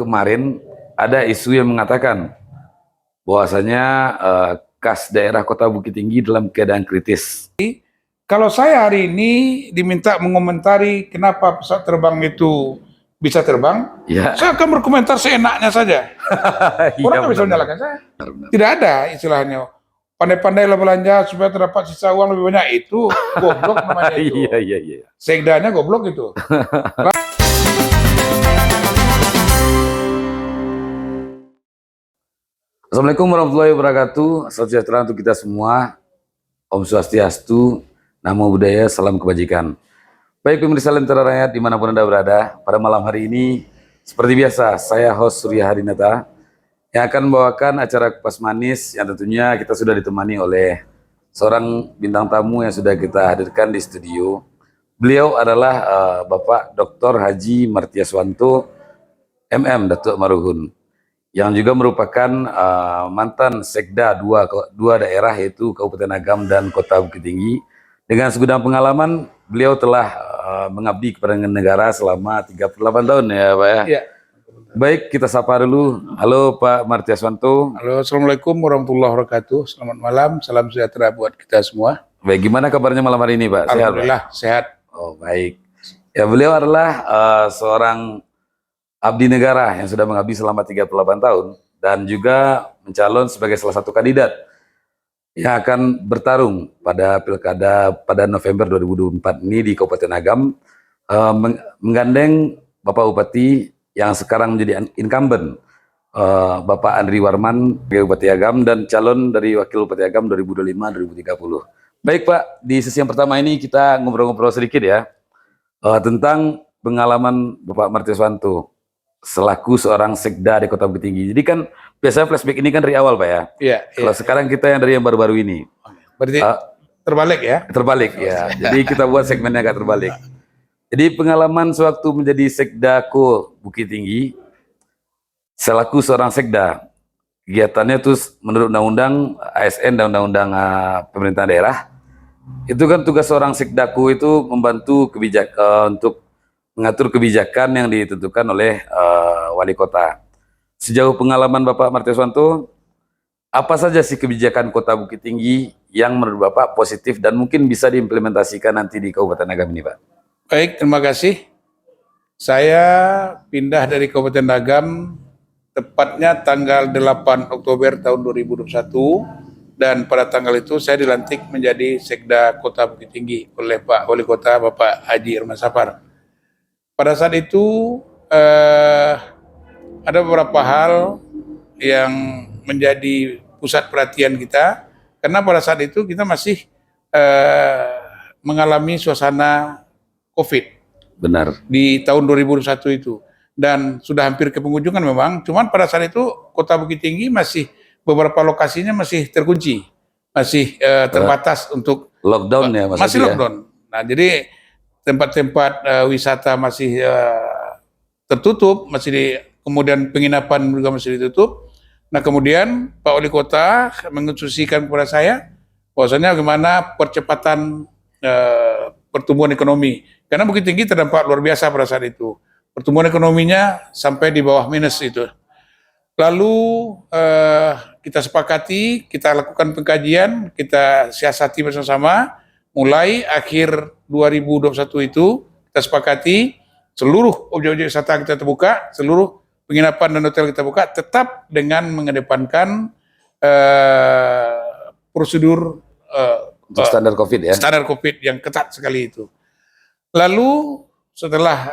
kemarin ada isu yang mengatakan bahwasanya kas daerah Kota Bukit Tinggi dalam keadaan kritis. Kalau saya hari ini diminta mengomentari kenapa pesawat terbang itu bisa terbang, Ya. saya akan berkomentar seenaknya saja. Orang nggak bisa menyalahkan saya. Tidak ada istilahnya pandai-pandailah belanja supaya terdapat sisa uang lebih banyak, itu goblok namanya itu. Iya. Sekdanya goblok itu. Assalamualaikum warahmatullahi wabarakatuh. Salam sejahtera untuk kita semua. Om Swastiastu, Namo Buddhaya, salam kebajikan. Baik pemirsa Lentera Rakyat dimanapun Anda berada, pada malam hari ini seperti biasa saya host Surya Hadinata yang akan membawakan acara Kupas Manis yang tentunya kita sudah ditemani oleh seorang bintang tamu yang sudah kita hadirkan di studio. Beliau adalah Bapak Dr. Haji Martiaswanto MM Datuk Maruhun, yang juga merupakan mantan sekda dua daerah, yaitu Kabupaten Agam dan Kota Bukit Tinggi. Dengan segudang pengalaman, beliau telah mengabdi kepada negara selama 38 tahun ya Pak ya. Ya. Baik, kita sapa dulu. Halo Pak Martiaswanto. Halo, assalamualaikum warahmatullahi wabarakatuh. Selamat malam, salam sejahtera buat kita semua. Baik, gimana kabarnya malam hari ini Pak? Sehat, Alhamdulillah, Pak? sehat. Oh baik. Ya, beliau adalah seorang abdi negara yang sudah mengabdi selama 38 tahun dan juga mencalon sebagai salah satu kandidat yang akan bertarung pada pilkada pada November 2024 ini di Kabupaten Agam, menggandeng Bapak Bupati yang sekarang menjadi incumbent, Bapak Andri Warman sebagai Bupati Agam dan calon dari Wakil Bupati Agam 2025-2030. Baik Pak, di sesi yang pertama ini kita ngobrol-ngobrol sedikit ya tentang pengalaman Bapak Martiaswanto selaku seorang sekda di Kota Bukit Tinggi. Jadi kan biasanya flashback ini kan dari awal Pak ya. Iya. Kalau sekarang kita yang dari yang baru-baru ini. Berarti terbalik ya? Terbalik ya. Jadi kita buat segmennya agak terbalik. Jadi pengalaman sewaktu menjadi sekdako Bukit Tinggi selaku seorang sekda, kegiatannya itu menurut undang-undang ASN dan undang-undang pemerintahan daerah, itu kan tugas seorang sekdako itu membantu kebijakan untuk mengatur kebijakan yang ditentukan oleh wali kota. Sejauh pengalaman Bapak Martiaswanto, apa saja sih kebijakan Kota Bukit Tinggi yang menurut Bapak positif dan mungkin bisa diimplementasikan nanti di Kabupaten Agam ini Pak? Baik, terima kasih. Saya pindah dari Kabupaten Agam tepatnya tanggal 8 Oktober tahun 2021 dan pada tanggal itu saya dilantik menjadi Sekda Kota Bukit Tinggi oleh Pak Wali Kota Bapak Haji Irman Sapar. Pada saat itu ada beberapa hal yang menjadi pusat perhatian kita karena pada saat itu kita masih mengalami suasana COVID. Benar. Di tahun 2021 itu. Dan sudah hampir ke pengunjungan memang, cuman pada saat itu Kota Bukit Tinggi masih beberapa lokasinya masih terkunci, masih terbatas untuk lockdown ya Mas. Masih lockdown. Nah, jadi tempat-tempat wisata masih tertutup, kemudian penginapan juga masih ditutup. Nah, kemudian Pak Wali Kota menginstruksikan kepada saya bahwasanya bagaimana percepatan pertumbuhan ekonomi. Karena Bukit Tinggi terdampak luar biasa pada saat itu. Pertumbuhan ekonominya sampai di bawah minus itu. Lalu kita sepakati, kita lakukan pengkajian, kita siasati bersama-sama. Mulai akhir 2021 itu kita sepakati seluruh objek-objek wisata kita terbuka, seluruh penginapan dan hotel kita buka, tetap dengan mengedepankan prosedur untuk standar COVID ya. Standar COVID yang ketat sekali itu. Lalu setelah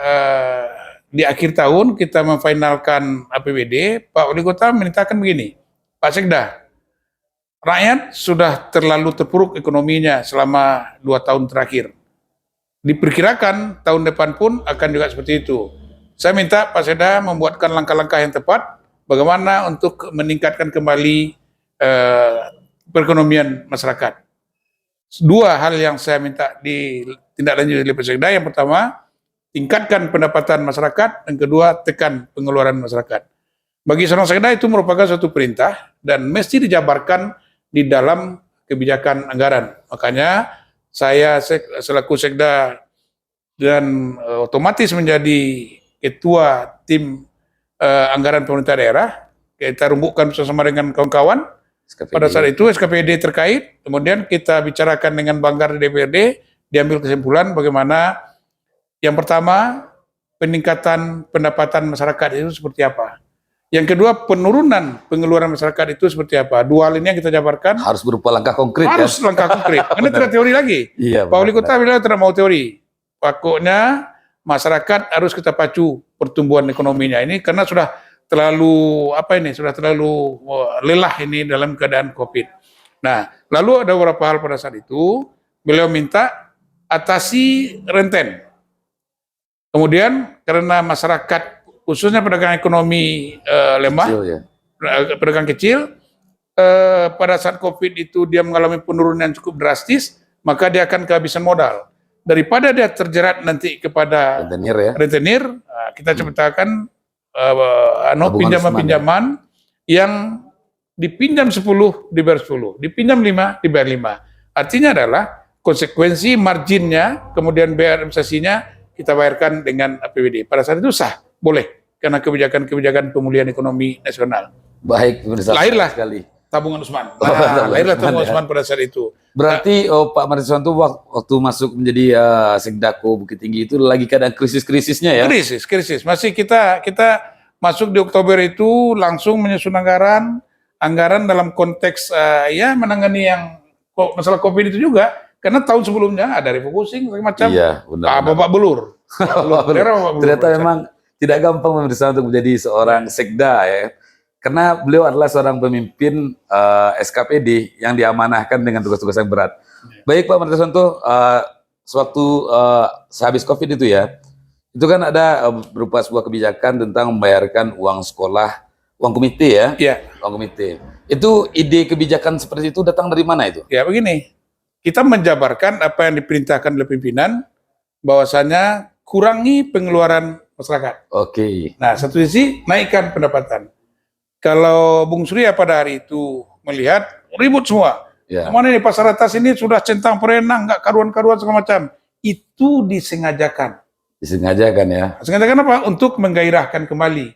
di akhir tahun kita memfinalkan APBD, Pak Wali Kota memintakan begini, Pak Sekda, rakyat sudah terlalu terpuruk ekonominya selama 2 tahun terakhir. Diperkirakan tahun depan pun akan juga seperti itu. Saya minta Pak Sekda membuatkan langkah-langkah yang tepat bagaimana untuk meningkatkan kembali perekonomian masyarakat. 2 hal yang saya minta ditindaklanjuti oleh Pak Sekda. Yang pertama, tingkatkan pendapatan masyarakat, dan kedua, tekan pengeluaran masyarakat. Bagi seorang sekda itu merupakan suatu perintah dan mesti dijabarkan di dalam kebijakan anggaran. Makanya saya selaku sekda dan otomatis menjadi ketua tim anggaran pemerintah daerah, kita rumbukkan bersama dengan kawan-kawan. SKPD. Pada saat itu SKPD terkait, kemudian kita bicarakan dengan Banggar di DPRD, diambil kesimpulan bagaimana yang pertama peningkatan pendapatan masyarakat itu seperti apa. Yang kedua penurunan pengeluaran masyarakat itu seperti apa. Dua hal ini yang kita jabarkan. Harus berupa langkah konkret Harus ya. langkah konkret. Karena tidak teori lagi. Iya, Pak Wali Kota bilang tidak mau teori. Pokoknya masyarakat harus kita pacu pertumbuhan ekonominya ini karena sudah terlalu lelah ini dalam keadaan COVID. Nah, lalu ada beberapa hal pada saat itu beliau minta atasi renten. Kemudian karena masyarakat khususnya pedagang ekonomi lemah, Kecil, ya. pedagang kecil, pada saat COVID itu dia mengalami penurunan cukup drastis, maka dia akan kehabisan modal. Daripada dia terjerat nanti kepada rentenir, kita ciptakan pinjaman-pinjaman yang dipinjam 10 dibayar 10, dipinjam 5 dibayar 5. Artinya adalah konsekuensi marginnya, kemudian biaya administrasinya kita bayarkan dengan APBD. Pada saat itu sah, boleh, karena kebijakan-kebijakan pemulihan ekonomi nasional. Baik, lahirlah sekali. Tabungan Usman. Lahirlah tabungan Usman pada saat itu. Berarti Pak Martiswan itu waktu masuk menjadi Sekdako Bukit Tinggi itu lagi keadaan krisis-krisisnya ya? Krisis. Masih kita masuk di Oktober itu langsung menyusun anggaran dalam konteks menangani yang masalah COVID itu juga. Karena tahun sebelumnya ada refocusing macam babak belur. Ternyata memang tidak gampang pemirsa untuk menjadi seorang sekda ya. Karena beliau adalah seorang pemimpin SKPD yang diamanahkan dengan tugas-tugas yang berat. Baik Pak Martiswanto, sewaktu sehabis COVID itu ya, itu kan ada berupa sebuah kebijakan tentang membayarkan uang sekolah, uang komite ya? Iya. Uang komite. Itu ide kebijakan seperti itu datang dari mana itu? Ya begini. Kita menjabarkan apa yang diperintahkan oleh pimpinan, bahwasanya kurangi pengeluaran masyarakat. Oke. Nah, satu sisi naikkan pendapatan. Kalau Bung Surya pada hari itu melihat ribut semua. Ya. Kemana nih pasar atas ini sudah centang perenang, nggak karuan-karuan segala macam. Itu disengajakan. Disengajakan ya. Sengajakan apa? Untuk menggairahkan kembali.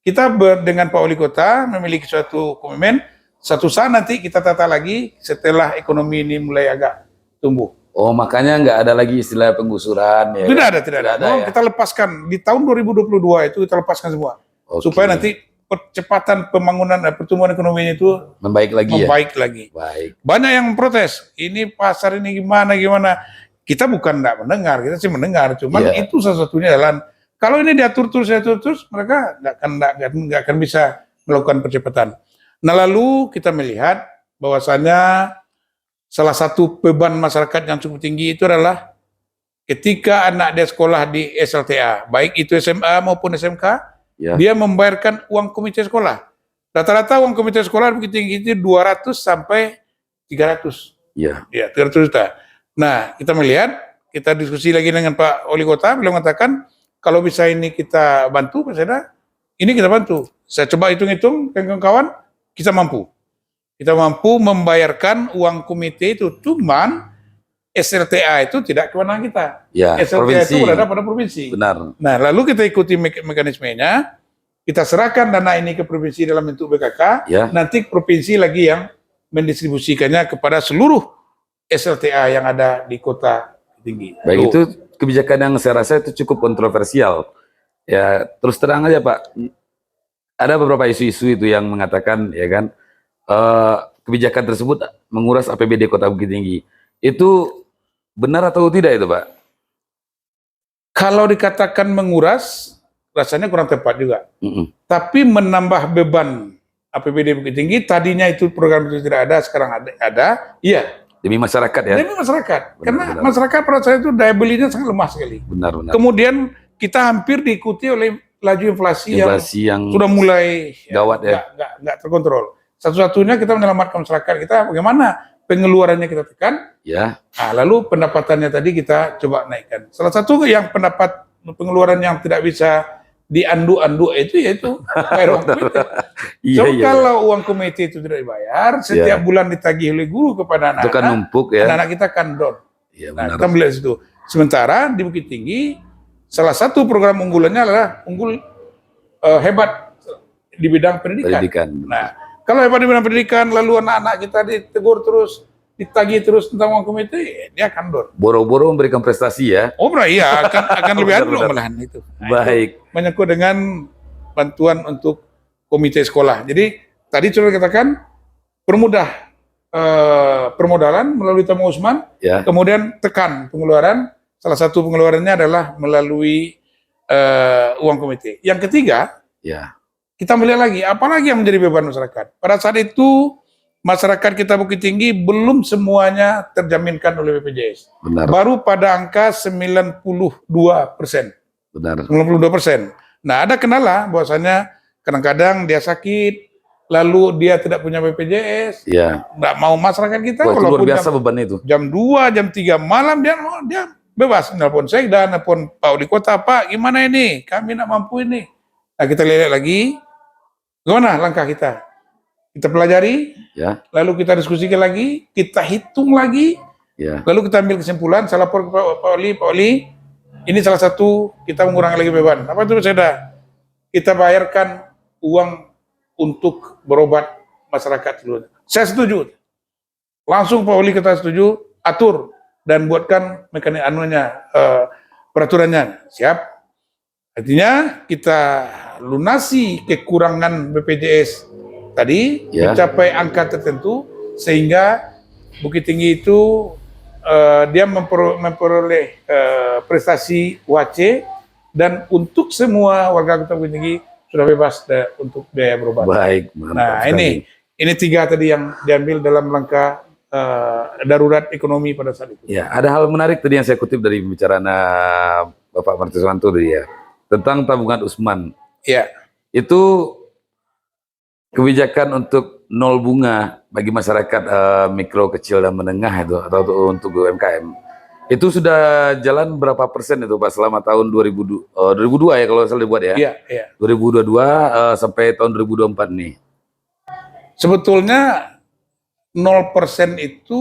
Kita dengan Pak Wali Kota memiliki suatu komitmen. Satu saat nanti kita tata lagi setelah ekonomi ini mulai agak tumbuh. Oh, makanya nggak ada lagi istilah penggusuran ya? Tidak ada. Ya. Kita lepaskan di tahun 2022 itu kita lepaskan semua. Supaya nanti percepatan pembangunan pertumbuhan ekonominya itu membaik lagi. Baik. Banyak yang protes. Ini pasar ini gimana? Kita bukan nggak mendengar, kita sih mendengar. Cuman itu salah satunya jalan. Kalau ini diatur terus, mereka nggak akan bisa melakukan percepatan. Nah lalu kita melihat bahwasanya salah satu beban masyarakat yang cukup tinggi itu adalah ketika anak dia sekolah di SLTA, baik itu SMA maupun SMK, dia membayarkan uang komite sekolah. Rata-rata uang komite sekolah Bukit Tinggi itu 200 sampai 300. Ya, 300 juta. Nah, kita melihat, kita diskusi lagi dengan Pak Wali Kota, beliau mengatakan kalau bisa ini kita bantu, Pak Seda, ini kita bantu. Saya coba hitung-hitung, kawan-kawan, kita mampu membayarkan uang komite itu, cuman SLTA itu tidak kewenangan kita. Ya, SLTA provinsi. Itu berada pada provinsi. Benar. Nah, lalu kita ikuti mekanismenya, kita serahkan dana ini ke provinsi dalam bentuk BKK, nanti provinsi lagi yang mendistribusikannya kepada seluruh SLTA yang ada di Kota Tinggi. Baik, itu kebijakan yang saya rasa itu cukup kontroversial. Ya, terus terang aja Pak, ada beberapa isu-isu itu yang mengatakan ya kan kebijakan tersebut menguras APBD Kota Bukit Tinggi. Itu benar atau tidak itu Pak? Kalau dikatakan menguras, rasanya kurang tepat juga. Tapi menambah beban APBD Bukit Tinggi, tadinya itu program itu tidak ada, sekarang ada. Iya. Demi masyarakat ya? Demi masyarakat. Karena masyarakat pada saat itu daya belinya sangat lemah sekali. Benar. Kemudian kita hampir diikuti oleh laju inflasi yang sudah mulai gawat nggak terkontrol. Satu-satunya kita menyelamatkan masyarakat kita, bagaimana pengeluarannya kita tekan, nah, lalu pendapatannya tadi kita coba naikkan. Salah satu yang pengeluaran yang tidak bisa diandu-andu yaitu bayar uang komite. Kalau uang komite itu tidak dibayar, setiap bulan ditagih oleh guru kepada anak-anak, kan numpuk ya. Anak-anak kita kan down. Nah, kita melihat situ. Sementara di Bukit Tinggi, salah satu program unggulannya adalah hebat di bidang pendidikan. Pendidikan. Nah, kalau hebat di bidang pendidikan, lalu anak-anak kita ditegur terus, ditagih terus tentang uang komite, dia akan kendor. Boro-boro memberikan prestasi ya. Oh, iya, akan lebih Benar, andro benar. malahan itu. Nah, Baik. itu menyangkut dengan bantuan untuk komite sekolah. Jadi tadi sudah katakan permudah permodalan melalui tabung Usman, Ya. kemudian tekan pengeluaran. Salah satu pengeluarannya adalah melalui uang komite. Yang ketiga, Ya. kita melihat lagi, apalagi yang menjadi beban masyarakat. Pada saat itu, masyarakat kita Bukit Tinggi belum semuanya terjaminkan oleh BPJS. Benar. Baru pada angka 92%. Benar. 92%. Nah, ada kendala bahwasanya kadang-kadang dia sakit, lalu dia tidak punya BPJS, Ya. nggak mau masyarakat kita, Wah, itu luar walaupun biasa beban itu. jam 2, jam 3 malam dia bebas nelpon sekda, nelpon Pak Wali Kota, Pak gimana ini, kami nak mampu ini. Nah, kita lihat lagi, gimana langkah kita? Kita pelajari, Ya. lalu kita diskusikan lagi, kita hitung lagi, Ya. lalu kita ambil kesimpulan, saya lapor ke Pak Wali, ini salah satu kita mengurangi lagi beban. Apa itu sekda? Kita bayarkan uang untuk berobat masyarakat seluruhnya. Saya setuju. Langsung Pak Wali kita setuju, atur dan buatkan mekanisme peraturannya. Siap. Artinya kita lunasi kekurangan BPJS tadi Ya. mencapai angka tertentu sehingga Bukit Tinggi itu dia memperoleh prestasi UHC dan untuk semua warga Kota Bukit Tinggi sudah bebas untuk biaya berobat. Baik. Mantap Nah, sekali. ini 3 tadi yang diambil dalam langkah darurat ekonomi pada saat itu. Ya, ada hal menarik tadi yang saya kutip dari pembicaraan Bapak Martiswanto tadi ya, tentang tabungan Usman. Ya, Itu kebijakan untuk nol bunga bagi masyarakat mikro, kecil dan menengah itu atau untuk UMKM. Itu sudah jalan berapa persen itu Pak selama tahun 2002 ya kalau salah dibuat ya? iya, iya. 2022 sampai tahun 2024 nih. Sebetulnya 0% itu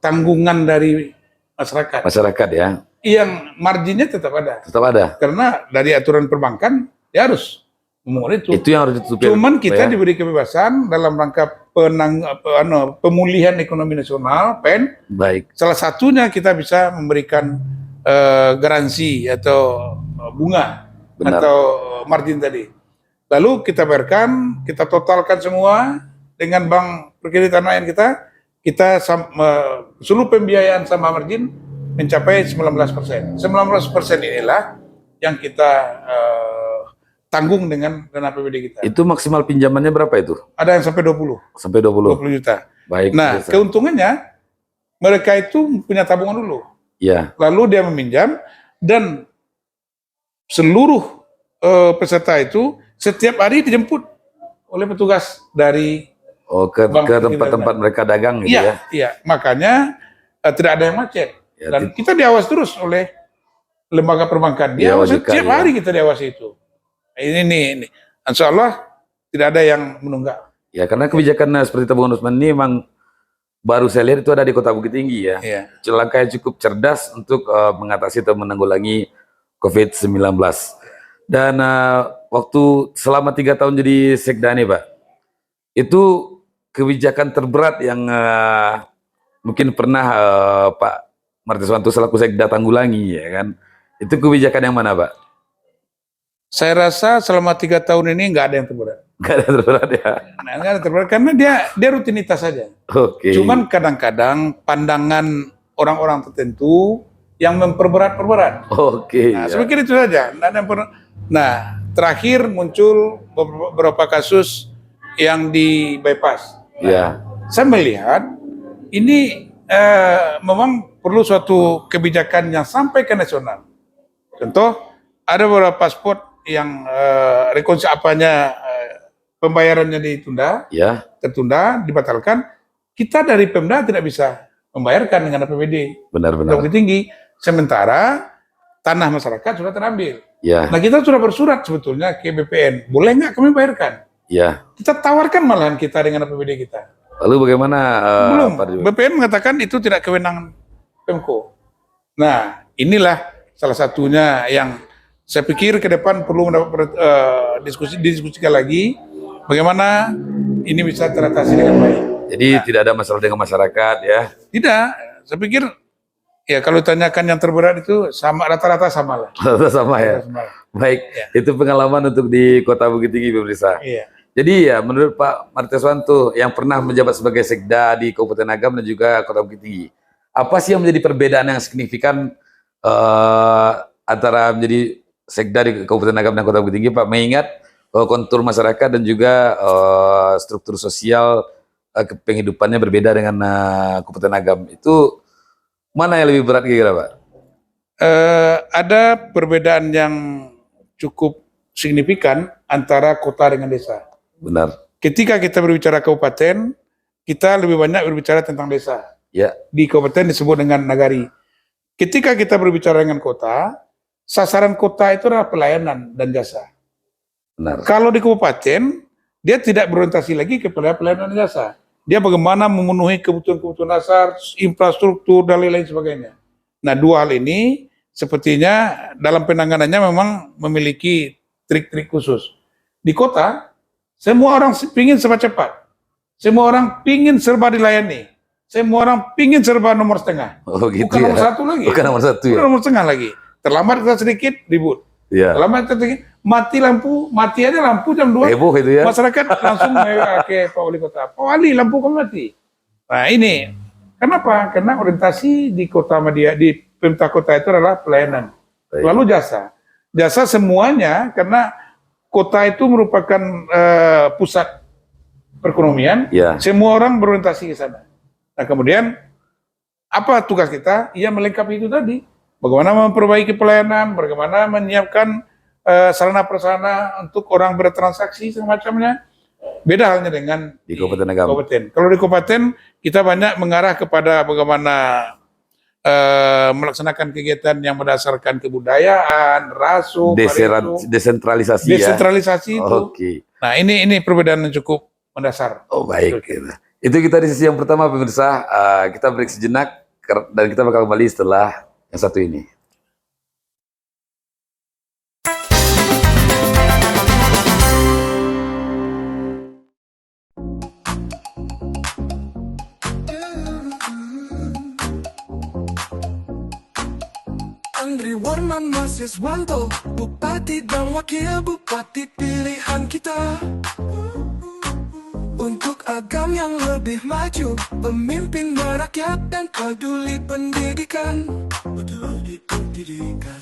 tanggungan dari masyarakat. Masyarakat ya, Yang marginnya tetap ada. tetap ada. Karena dari aturan perbankan dia harus memungut itu. Itu yang harus ditutupi. Cuman kita ya. diberi kebebasan dalam rangka pemulihan ekonomi nasional (PEN). Baik. Salah satunya kita bisa memberikan garansi atau bunga Benar. atau margin tadi. Lalu kita bayarkan, kita totalkan semua dengan bank perkreditan rakyat kita seluruh pembiayaan sama margin mencapai 19%. 19% inilah yang kita tanggung dengan dana APBD kita. Itu maksimal pinjamannya berapa itu? Ada yang sampai 20 Sampai 20. juta. Baik. Nah, biasa. keuntungannya mereka itu punya tabungan dulu. Ya, Lalu dia meminjam dan seluruh peserta itu setiap hari dijemput oleh petugas dari ke Bank tempat-tempat mereka dagang gitu ya. iya. Makanya tidak ada yang macet. Ya, Dan kita diawas terus oleh lembaga perbankan. Iya, Diawas OJK, setiap ya. hari kita diawasi itu. Ini. Insya Allah tidak ada yang menunggak. Ya, karena kebijakan seperti tabungan Usman ini memang baru saya lihat itu ada di Kota Bukit Tinggi ya. Iya. Langkah yang cukup cerdas untuk mengatasi atau menanggulangi COVID-19. Dan waktu selama 3 tahun jadi sekda nih Pak, itu kebijakan terberat yang mungkin pernah Pak Martiswanto selaku sekda tanggulangi ya kan? Itu kebijakan yang mana Pak? Saya rasa selama 3 tahun ini nggak ada yang terberat. Nggak ada terberat ya? Nah, nggak ada yang terberat karena dia rutinitas saja. Oke. Cuman kadang-kadang pandangan orang-orang tertentu yang memperberat-perberat. Oke. Nah, Ya. saya pikir itu saja. Nah, terakhir muncul beberapa kasus yang di bypass. Ya. Saya melihat ini memang perlu suatu kebijakan yang sampai ke nasional. Contoh, ada beberapa spot yang pembayarannya ditunda, Ya. tertunda, dibatalkan. Kita dari Pemda tidak bisa membayarkan dengan APBD. Benar-benar. Lebih tinggi. Sementara tanah masyarakat sudah terambil. Ya. Nah, kita sudah bersurat sebetulnya ke BPN. Boleh nggak kami bayarkan? Ya. Kita tawarkan malahan kita dengan APBD kita. Lalu bagaimana? Belum. Pak Ridwan? BPN mengatakan itu tidak kewenangan Pemko. Nah, inilah salah satunya yang Saya pikir ke depan perlu mendapat didiskusikan lagi bagaimana ini bisa teratasi dengan baik. Jadi tidak ada masalah dengan masyarakat ya. Tidak, saya pikir ya kalau ditanyakan yang terberat itu sama, rata-rata sama lah. Sama ya. Sama lah. Baik, Ya. itu pengalaman untuk di Kota Bukit Tinggi pemirsa. Iya. Jadi ya menurut Pak Marteswanto yang pernah menjabat sebagai Sekda di Kabupaten Agam dan juga Kota Bukit Tinggi, apa sih yang menjadi perbedaan yang signifikan antara menjadi Sekda di Kabupaten Agam dan Kota Bukit Tinggi, Pak? Mengingat kontur masyarakat dan juga struktur sosial penghidupannya berbeda dengan Kabupaten Agam. Itu mana yang lebih berat kira-kira, Pak? Ada perbedaan yang cukup signifikan antara kota dengan desa. Benar. Ketika kita berbicara kabupaten, kita lebih banyak berbicara tentang desa. Ya, Di kabupaten disebut dengan nagari. Ketika kita berbicara dengan kota, sasaran kota itu adalah pelayanan dan jasa. benar. Kalau di kabupaten, dia tidak berorientasi lagi kepada pelayanan dan jasa. Dia bagaimana memenuhi kebutuhan-kebutuhan dasar, infrastruktur, dan lain-lain sebagainya. Nah, dua hal ini sepertinya dalam penanganannya memang memiliki trik-trik khusus. Di kota, semua orang pingin serba cepat. Semua orang pingin serba dilayani. Semua orang pingin serba nomor setengah. Oh gitu Bukan ya. nomor satu lagi. Bukan nomor satu ya. Bukan nomor setengah lagi. Terlambat kita sedikit, ribut. Iya. Terlambat kita sedikit, mati lampu, mati aja lampu jam 2. Heboh itu ya. Masyarakat langsung ke Pak Wali Kota. Pak Wali, lampu kamu mati. Nah ini, kenapa? Karena orientasi di Kota Media, di pemerintah kota itu adalah pelayanan. Baik. Lalu jasa. Jasa semuanya, karena kota itu merupakan pusat perekonomian, Ya. semua orang berorientasi ke sana. Nah kemudian, apa tugas kita? Ya melengkapi itu tadi. Bagaimana memperbaiki pelayanan, bagaimana menyiapkan sarana prasarana untuk orang bertransaksi semacamnya. Beda halnya dengan Di Kabupaten Agam. kabupaten. Kalau di kabupaten kita banyak mengarah kepada bagaimana melaksanakan kegiatan yang berdasarkan kebudayaan, rasu, Desentralisasi ya. desentralisasi itu. Oke. Nah ini perbedaan yang cukup mendasar. Oh baik. Itu kita di sesi yang pertama pemirsa. Kita break sejenak dan kita bakal kembali setelah yang satu ini. Andri Warman Marteswanto, Bupati dan Wakil Bupati pilihan kita. Untuk Agam yang lebih maju, pemimpin rakyat dan peduli pendidikan.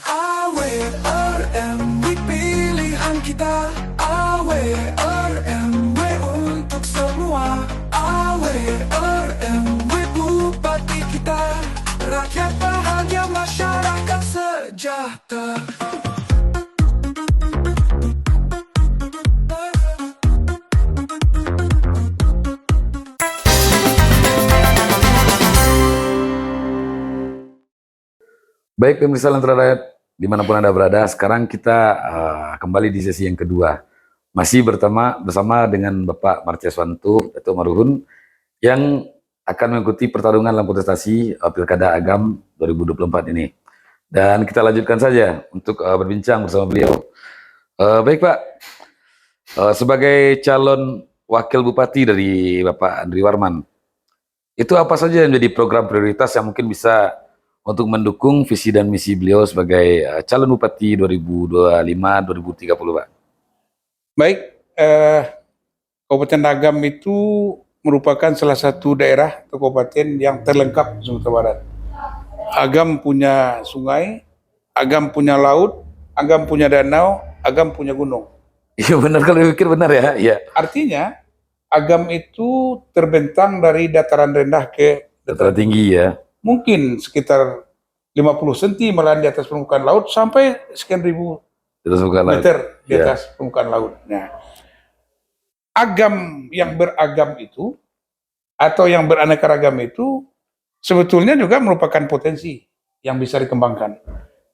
AWRMW pilihan kita. AWRMW untuk semua. AWRMW Bupati kita. Rakyat bahagia, masyarakat sejahtera. Baik pemirsa Lentera Rakyat, dimanapun Anda berada, sekarang kita kembali di sesi yang kedua. Masih bersama dengan Bapak Marteswanto atau Maruhun yang akan mengikuti pertarungan dalam kontestasi Pilkada Agam 2024 ini. Dan kita lanjutkan saja untuk berbincang bersama beliau. Baik Pak, sebagai calon wakil bupati dari Bapak Andri Warman, itu apa saja yang menjadi program prioritas yang mungkin bisa untuk mendukung visi dan misi beliau sebagai calon bupati 2025-2030, Pak? Baik, Kabupaten Agam itu merupakan salah satu daerah atau kabupaten yang terlengkap di Sumatera Barat. Agam punya sungai, Agam punya laut, Agam punya danau, Agam punya gunung. Iya benar, kalau pikir benar ya. Iya. Artinya Agam itu terbentang dari dataran rendah ke Dataran tinggi ya. mungkin sekitar 50 cm malahan di atas permukaan laut sampai sekian ribu Terus bukan lagi. meter di Ya. atas permukaan laut. Nah, Agam yang beragam itu atau yang beraneka ragam itu sebetulnya juga merupakan potensi yang bisa dikembangkan.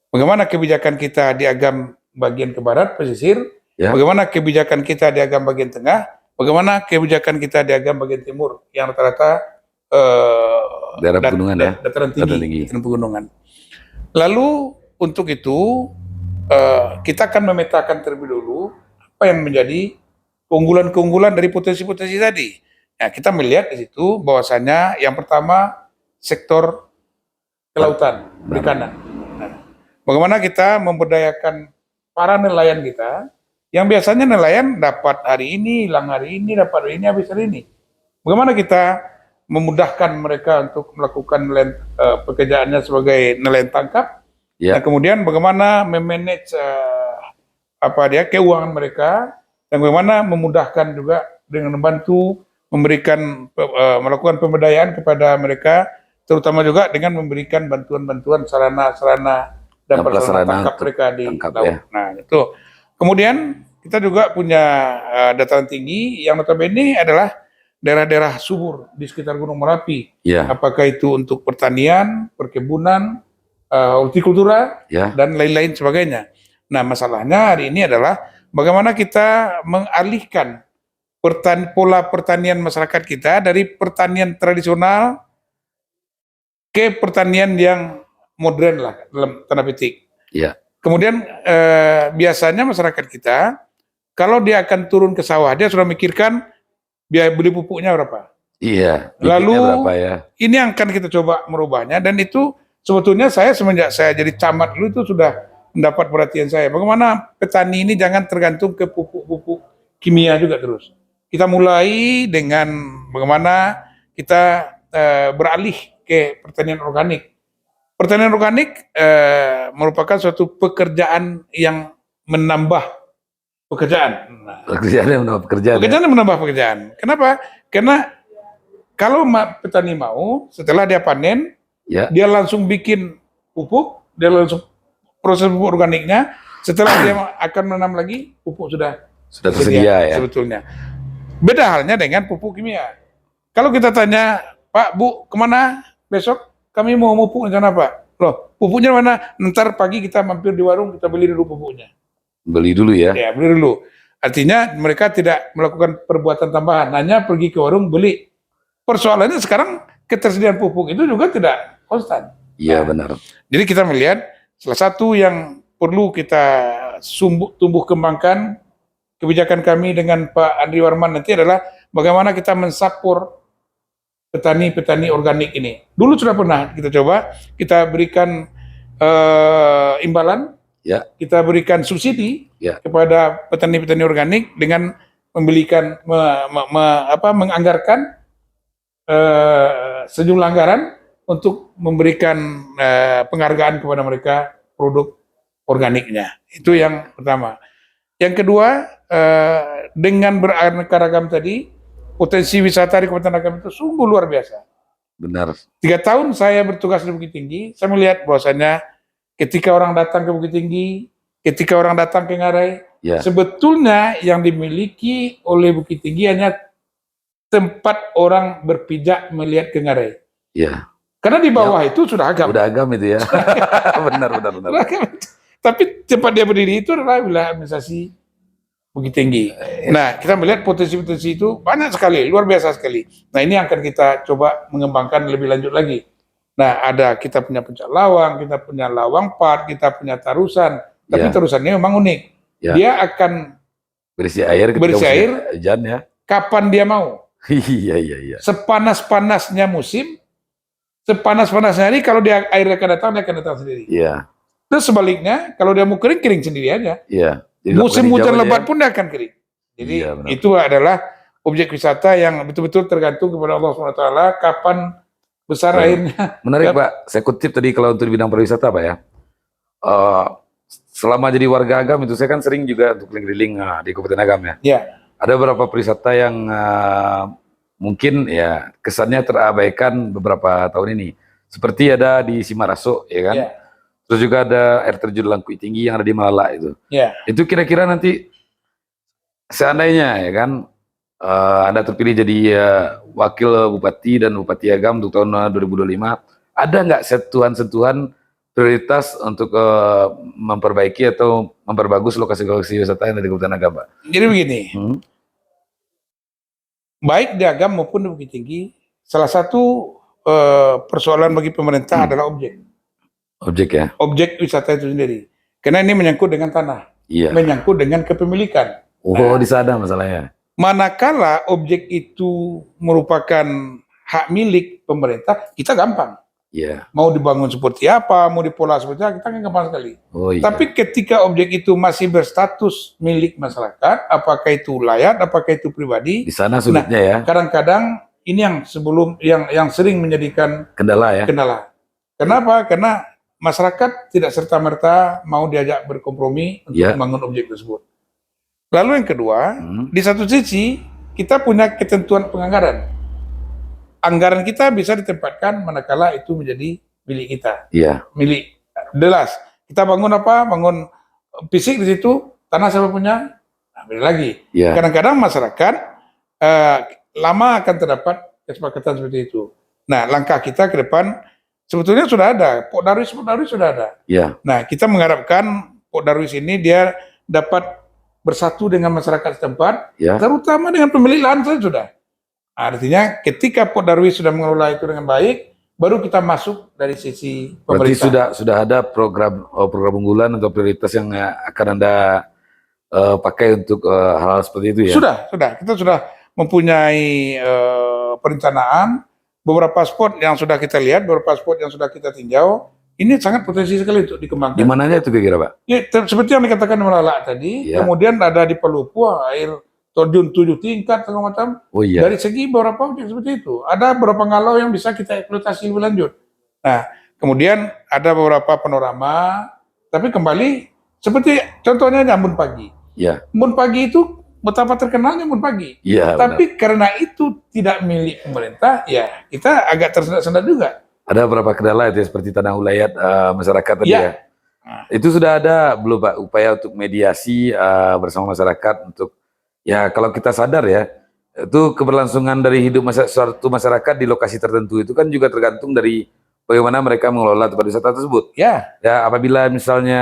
Bagaimana kebijakan kita di Agam bagian ke barat, pesisir, Ya. bagaimana kebijakan kita di Agam bagian tengah, bagaimana kebijakan kita di Agam bagian timur yang rata-rata Daerah pegunungan ya. dataran Dataran tinggi, tinggi. dataran pegunungan. Lalu untuk itu kita akan memetakan terlebih dulu apa yang menjadi keunggulan-keunggulan dari potensi-potensi tadi. Nah, kita melihat di situ bahwasanya yang pertama sektor kelautan, perikanan. Nah, bagaimana kita memberdayakan para nelayan kita yang biasanya nelayan dapat hari ini, hilang hari ini, dapat hari ini, habis hari ini. Bagaimana kita memudahkan mereka untuk melakukan pekerjaannya sebagai nelayan tangkap. Ya. Nah, kemudian bagaimana memanage keuangan mereka dan bagaimana memudahkan juga dengan membantu memberikan melakukan pemberdayaan kepada mereka, terutama juga dengan memberikan bantuan-bantuan sarana-sarana dan prasarana tangkap mereka di laut. Ya. Nah, itu. Kemudian kita juga punya dataran tinggi yang notabene adalah daerah-daerah subur di sekitar Gunung Merapi. Ya. Apakah itu untuk pertanian, perkebunan, hortikultura, dan lain-lain sebagainya. Nah, masalahnya hari ini adalah bagaimana kita mengalihkan pola pertanian masyarakat kita dari pertanian tradisional ke pertanian yang modern lah, dalam tanda petik. Ya. Kemudian biasanya masyarakat kita, kalau dia akan turun ke sawah, dia sudah mikirkan biaya beli pupuknya berapa. Iya. Lalu berapa ya? Ini yang akan kita coba merubahnya, dan itu sebetulnya saya semenjak saya jadi camat dulu itu sudah mendapat perhatian saya. Bagaimana petani ini jangan tergantung ke pupuk-pupuk kimia juga terus. Kita mulai dengan bagaimana kita beralih ke pertanian organik. Pertanian organik merupakan suatu pekerjaan yang menambah pekerjaan. Nah, pekerjaan yang menambah pekerjaan. Pekerjaan yang menambah pekerjaan. Kenapa? Karena kalau petani mau setelah dia panen, dia langsung bikin pupuk, dia langsung proses pupuk organiknya. Setelah dia akan menanam lagi, pupuk sudah tersedia ya. Sebetulnya. Beda halnya dengan pupuk kimia. Kalau kita tanya, Pak, Bu, kemana besok? Kami mau pupuk rencana Pak. Loh, pupuknya mana? Ntar pagi kita mampir di warung, kita beli dulu pupuknya. Beli dulu ya? Ya, beli dulu. Artinya mereka tidak melakukan perbuatan tambahan, hanya pergi ke warung beli. Persoalannya sekarang ketersediaan pupuk itu juga tidak konstan. Iya, benar. Jadi kita melihat salah satu yang perlu kita tumbuh kembangkan kebijakan kami dengan Pak Andri Warman nanti adalah bagaimana kita mensupport petani-petani organik ini. Dulu sudah pernah kita coba, kita berikan imbalan, kita berikan subsidi kepada petani-petani organik dengan membelikan, menganggarkan sejumlah anggaran untuk memberikan penghargaan kepada mereka produk organiknya. Itu yang pertama. Yang kedua, dengan beraneka ragam tadi, potensi wisata di Kabupaten Agam itu sungguh luar biasa. Benar. 3 tahun saya bertugas di Bukit Tinggi, saya melihat bahwasanya ketika orang datang ke Bukit Tinggi, ketika orang datang ke Ngarai, sebetulnya yang dimiliki oleh Bukit Tinggi hanya tempat orang berpijak melihat ke Ngarai. Iya. Karena di bawah itu sudah Agam. Udah Agam itu ya. benar. Tapi tempat dia berdiri itu adalah wilayah administrasi Bukit Tinggi. Nah, kita melihat potensi-potensi itu banyak sekali, luar biasa sekali. Nah, ini akan kita coba mengembangkan lebih lanjut lagi. Nah, kita punya Puncak Lawang, kita punya Lawang Part, kita punya Tarusan. Tapi Tarusannya memang unik. Dia akan berisi air hujan ya. Kapan dia mau. Iya. Sepanas-panasnya musim, sepanas-panasnya hari, kalau dia air akan datang, dia akan datang sendiri. Iya. Terus sebaliknya, kalau dia mau kering sendiri aja. Iya. Musim hujan lebat pun dia akan kering. Jadi itu adalah objek wisata yang betul-betul tergantung kepada Allah SWT kapan besar airnya. Menarik Pak, saya kutip tadi kalau untuk di bidang pariwisata Pak ya. Selama jadi warga Agam itu saya kan sering juga untuk keliling-keliling di Kabupaten Agam ya. Iya. Ada beberapa pariwisata yang mungkin ya kesannya terabaikan beberapa tahun ini. Seperti ada di Simaraso ya kan. Terus juga ada air terjun Langkui Tinggi yang ada di Malala itu. Itu kira-kira nanti seandainya ya kan Anda terpilih jadi wakil bupati dan bupati Agam untuk tahun 2025, ada nggak sentuhan-sentuhan prioritas untuk memperbaiki atau memperbagus lokasi-lokasi wisata yang ada di Kabupaten Agam, Pak? Jadi begini, baik di Agam maupun di Bukit Tinggi, salah satu persoalan bagi pemerintah adalah objek. Objek ya? Objek wisata itu sendiri. Karena ini menyangkut dengan tanah, Iya. menyangkut dengan kepemilikan. Oh, di sana masalahnya. Manakala objek itu merupakan hak milik pemerintah, kita gampang. Iya. Mau dibangun seperti apa, mau dipola seperti apa, kita kan gampang sekali. Oh iya. Tapi ketika objek itu masih berstatus milik masyarakat, apakah itu layak, apakah itu pribadi, Di sana sulitnya ya. kadang-kadang ini yang sering menjadikan Kendala ya. kendala. Kenapa? Karena masyarakat tidak serta-merta mau diajak berkompromi untuk Ya. membangun objek tersebut. Lalu yang kedua, Hmm. di satu sisi kita punya ketentuan penganggaran. Anggaran kita bisa ditempatkan manakala itu menjadi milik kita, Iya. milik jelas. Kita bangun apa? Bangun fisik di situ, tanah siapa punya? Nah, beda lagi. Iya. Kadang-kadang masyarakat lama akan terdapat kesepakatan seperti itu. Nah, langkah kita ke depan sebetulnya sudah ada, Pok Darwis sudah ada. Iya. Nah, kita mengharapkan Pok Darwis ini dia dapat bersatu dengan masyarakat setempat, Ya. terutama dengan pemilik lahan saja sudah. Artinya ketika Pok Darwis sudah mengelola itu dengan baik, baru kita masuk dari sisi Berarti pemerintah. sudah ada program unggulan atau prioritas yang akan Anda pakai untuk hal-hal seperti itu ya? Sudah. Kita sudah mempunyai perencanaan, beberapa spot yang sudah kita lihat, beberapa spot yang sudah kita tinjau, ini sangat potensi sekali untuk dikembangkan. Di mananya itu kira-kira, Pak? Ya, seperti yang dikatakan Melalak tadi, Ya. kemudian ada di Pelupua, air terjun 7 tingkat, segala macam. Oh iya. Dari segi beberapa objek seperti itu, ada beberapa ngalau yang bisa kita eksploitasi lebih lanjut. Nah, kemudian ada beberapa panorama, tapi kembali seperti contohnya Embun Pagi. Iya. Embun Pagi itu betapa terkenalnya Embun Pagi. Iya. Benar. Tapi karena itu tidak milik pemerintah, ya kita agak tersendat-sendat juga. Ada beberapa kendala itu ya, seperti tanah ulayat masyarakat tadi Ya. ya. Itu sudah ada belum Pak upaya untuk mediasi bersama masyarakat untuk ya kalau kita sadar ya itu keberlangsungan dari hidup suatu masyarakat di lokasi tertentu itu kan juga tergantung dari bagaimana mereka mengelola tempat wisata tersebut. Ya, Ya apabila misalnya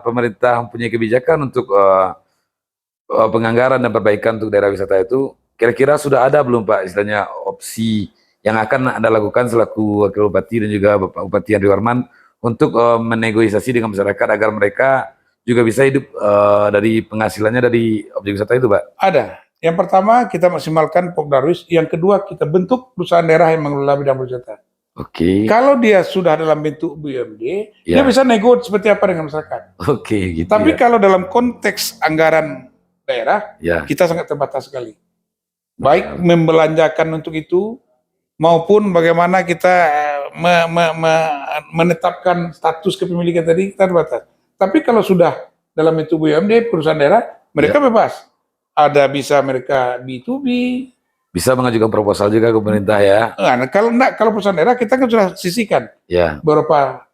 pemerintah mempunyai kebijakan untuk penganggaran dan perbaikan untuk daerah wisata itu, kira-kira sudah ada belum Pak istilahnya opsi yang akan Anda lakukan selaku Wakil Bupati dan juga Bapak Bupati Andri Warman untuk menegosiasi dengan masyarakat agar mereka juga bisa hidup dari penghasilannya dari objek wisata itu, Pak? ada. Yang pertama kita maksimalkan Pok Darwis, yang kedua kita bentuk perusahaan daerah yang mengelola bidang pariwisata. Oke. Kalau dia sudah dalam bentuk BUMD, dia Ya. bisa nego seperti apa dengan masyarakat. Oke, gitu Tapi ya. kalau dalam konteks anggaran daerah, Ya. kita sangat terbatas sekali. Baik membelanjakan untuk itu, maupun bagaimana kita menetapkan status kepemilikan tadi, kita terbatas. Tapi kalau sudah dalam bentuk BUMD, perusahaan daerah, mereka bebas. Ada bisa mereka B2B. Bisa mengajukan proposal juga ke pemerintah ya. Nah, kalau perusahaan daerah, kita kan sudah sisihkan Ya, beberapa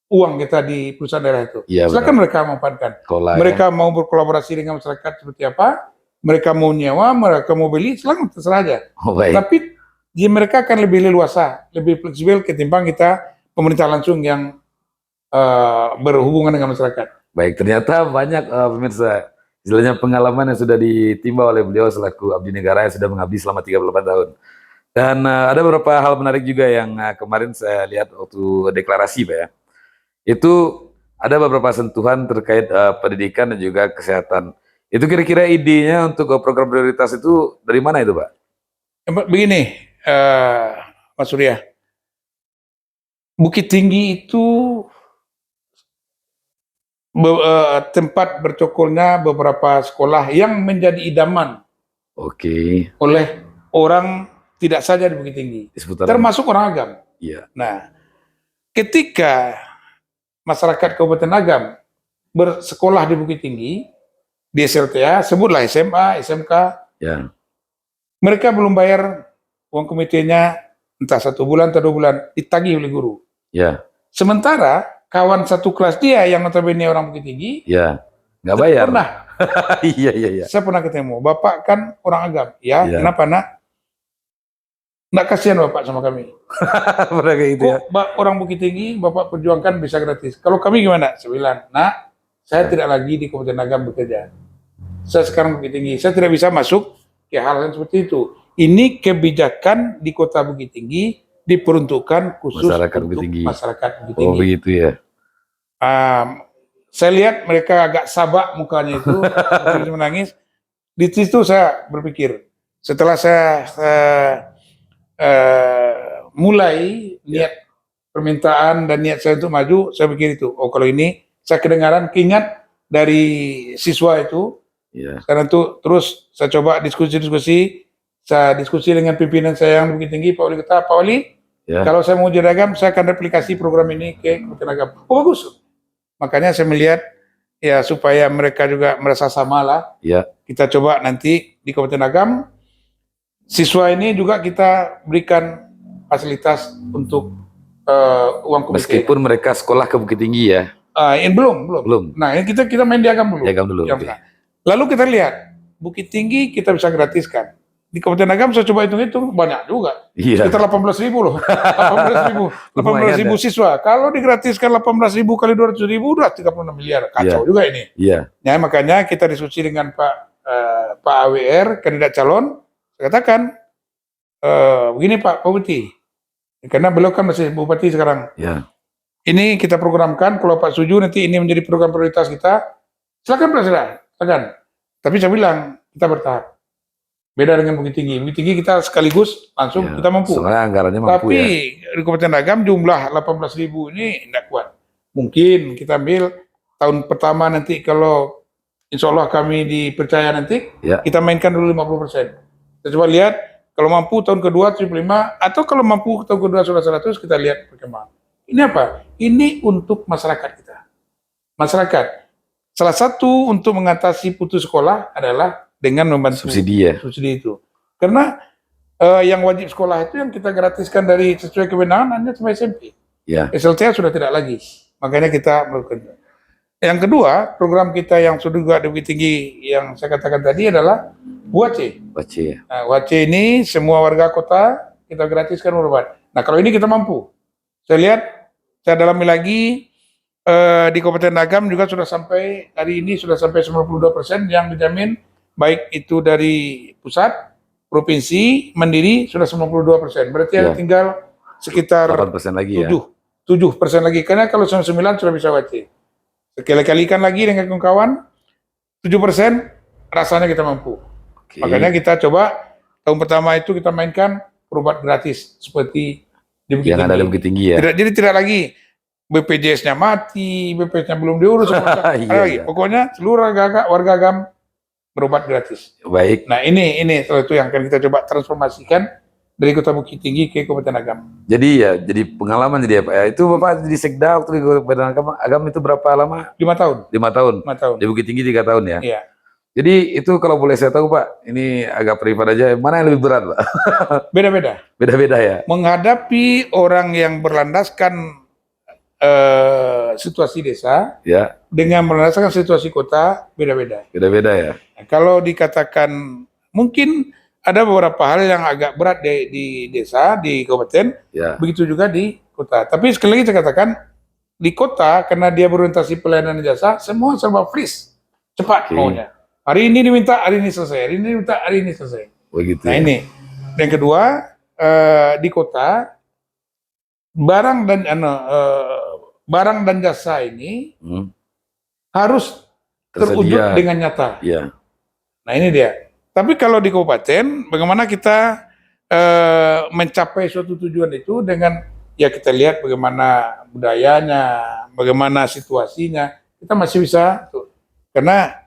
uang kita di perusahaan daerah itu. Iya, Silakan mereka manfaatkan. kelola ya. Mereka mau berkolaborasi dengan masyarakat seperti apa, mereka mau nyewa, mereka mau beli, silakan terserah aja. Oh, baik. Tapi mereka akan lebih leluasa, lebih fleksibel ketimbang kita pemerintah langsung yang berhubungan dengan masyarakat. Baik, ternyata banyak pemirsa istilahnya pengalaman yang sudah ditimba oleh beliau selaku abdi negara yang sudah mengabdi selama 38 tahun. Dan ada beberapa hal menarik juga yang kemarin saya lihat waktu deklarasi Pak ya. Itu ada beberapa sentuhan terkait pendidikan dan juga kesehatan. Itu kira-kira idenya untuk program prioritas itu dari mana itu Pak? Begini, Mas Surya, Bukit Tinggi itu tempat bercokolnya beberapa sekolah yang menjadi idaman Oke. oleh orang tidak saja di Bukit Tinggi, Di seputaran. termasuk orang Agam. Iya. Nah, ketika masyarakat Kabupaten Agam bersekolah di Bukit Tinggi, di SLTA, sebutlah SMA, SMK, Ya. mereka belum bayar uang komitenya entah 1 bulan atau 2 bulan, ditagih oleh guru. Ya. Sementara kawan satu kelas dia yang notabene orang Bukit Tinggi, Ya. Nggak bayar. pernah, Iya. saya pernah ketemu, Bapak kan orang Agam, ya, Iya. kenapa nak? Nggak kasihan Bapak sama kami. Pernah kayak gitu ya. Kok orang Bukit Tinggi Bapak perjuangkan bisa gratis. Kalau kami gimana? Saya bilang, nak, saya tidak lagi di Kabupaten Agam bekerja. Saya sekarang Bukit Tinggi. Saya tidak bisa masuk ke hal yang seperti itu. Ini kebijakan di Kota Bukit Tinggi diperuntukkan khusus Masyarakat untuk Bukit Tinggi. masyarakat Bukit Oh Tinggi. begitu ya. saya lihat mereka agak sabak mukanya itu, seperti menangis. Di situ saya berpikir, setelah saya mulai niat permintaan dan niat saya untuk maju, saya pikir itu, oh kalau ini saya kedengaran keingat dari siswa itu. Iya. Karena itu terus saya coba diskusi, saya diskusi dengan pimpinan saya yang lebih tinggi, Pak Wali Kota. Pak Wali, Ya. kalau saya mau jadi agam, saya akan replikasi program ini ke Kementerian Agama. Oh bagus. Makanya saya melihat ya supaya mereka juga merasa sama lah. Ya. Kita coba nanti di Kabupaten Agam, siswa ini juga kita berikan fasilitas untuk uang komite. Meskipun mereka sekolah ke Bukit Tinggi ya. Belum. Nah, ini kita main di Agam dulu. Di Agam dulu, Yang oke. pertama. Lalu kita lihat Bukit Tinggi kita bisa gratiskan. Di Kabupaten Agam saya coba hitung banyak juga. Iya. Sekitar 18.000 loh. 18.000 siswa. Kalau digratiskan 18.000 kali 200.000 udah 36 miliar. Kacau juga ini. Iya. Ya, makanya kita diskusi dengan Pak AWR, kandidat calon. Saya katakan, begini Pak Bupati. Karena beliau kan masih Bupati sekarang. Ya. Ini kita programkan, kalau Pak setuju nanti ini menjadi program prioritas kita. Silakan Pak, silakan. Tapi saya bilang, kita bertahap. Beda dengan Bukit Tinggi. Bukit Tinggi kita sekaligus langsung Ya. kita mampu. Soalnya anggarannya mampu Tapi ya. di Kabupaten Agam jumlah 18.000 ini tidak kuat. Mungkin kita ambil tahun pertama nanti kalau insya Allah kami dipercaya nanti, Ya. kita mainkan dulu 50%. Kita coba lihat, kalau mampu tahun kedua 75, atau kalau mampu tahun kedua sudah 100, kita lihat perkembangan. Ini apa? Ini untuk masyarakat kita. Masyarakat. Salah satu untuk mengatasi putus sekolah adalah dengan membantu Subsidi ya. subsidi itu. Karena yang wajib sekolah itu yang kita gratiskan dari sesuai kewenangan hanya sampai SMP. Ya. SLTA sudah tidak lagi. Makanya kita melakukan itu. Yang kedua, program kita yang sudah juga lebih tinggi yang saya katakan tadi adalah WACE. Baca ya. Nah, WACE ini semua warga kota kita gratiskan berobat. Nah, kalau ini kita mampu. Saya lihat, saya dalami lagi di Kabupaten Agam juga sudah sampai, hari ini sudah sampai 92% yang dijamin, baik itu dari pusat, provinsi, mandiri, sudah 92%. Berarti Ya. ada tinggal sekitar 8% lagi ya. 7% lagi. Karena kalau 9 sudah bisa WACE. Sekali-kalikan lagi dengan kawan-kawan, 7% rasanya kita mampu. Oke. Makanya kita coba, tahun pertama itu kita mainkan berobat gratis, seperti di Bukit Yang ada di Tinggi. Bukit Tinggi ya. Jadi tidak lagi BPJS-nya mati, BPJS-nya belum diurus, ada Iya, lagi. iya. Pokoknya seluruh warga Agam berobat gratis. Baik. Nah ini salah itu yang akan kita coba transformasikan dari Kota Bukit Tinggi ke Kabupaten Agam. Jadi ya, jadi pengalaman jadi apa ya? Itu Bapak jadi sekda waktu di Kabupaten Agam itu berapa lama? 5 tahun. 5 tahun. 5 tahun. Di Bukit Tinggi 3 tahun ya. Iya. Jadi itu kalau boleh saya tahu Pak, ini agak privat aja, mana yang lebih berat Pak? Beda-beda. Beda-beda ya? Menghadapi orang yang berlandaskan situasi desa Ya, dengan berlandaskan situasi kota beda-beda. beda-beda ya. Nah, kalau dikatakan mungkin ada beberapa hal yang agak berat di desa, di kabupaten, Ya, begitu juga di kota. Tapi sekali lagi saya katakan, di kota karena dia berorientasi pelayanan jasa, semua serba freeze, cepat Oke. maunya. Hari ini diminta, hari ini selesai. Hari ini diminta, hari ini selesai. begitu. Nah ya. ini. Yang kedua, di kota barang dan jasa ini Hmm, harus terwujud tersedia. dengan nyata. Ya, Nah ini dia. Tapi kalau di kabupaten, bagaimana kita mencapai suatu tujuan itu dengan ya kita lihat bagaimana budayanya, bagaimana situasinya, kita masih bisa. Karena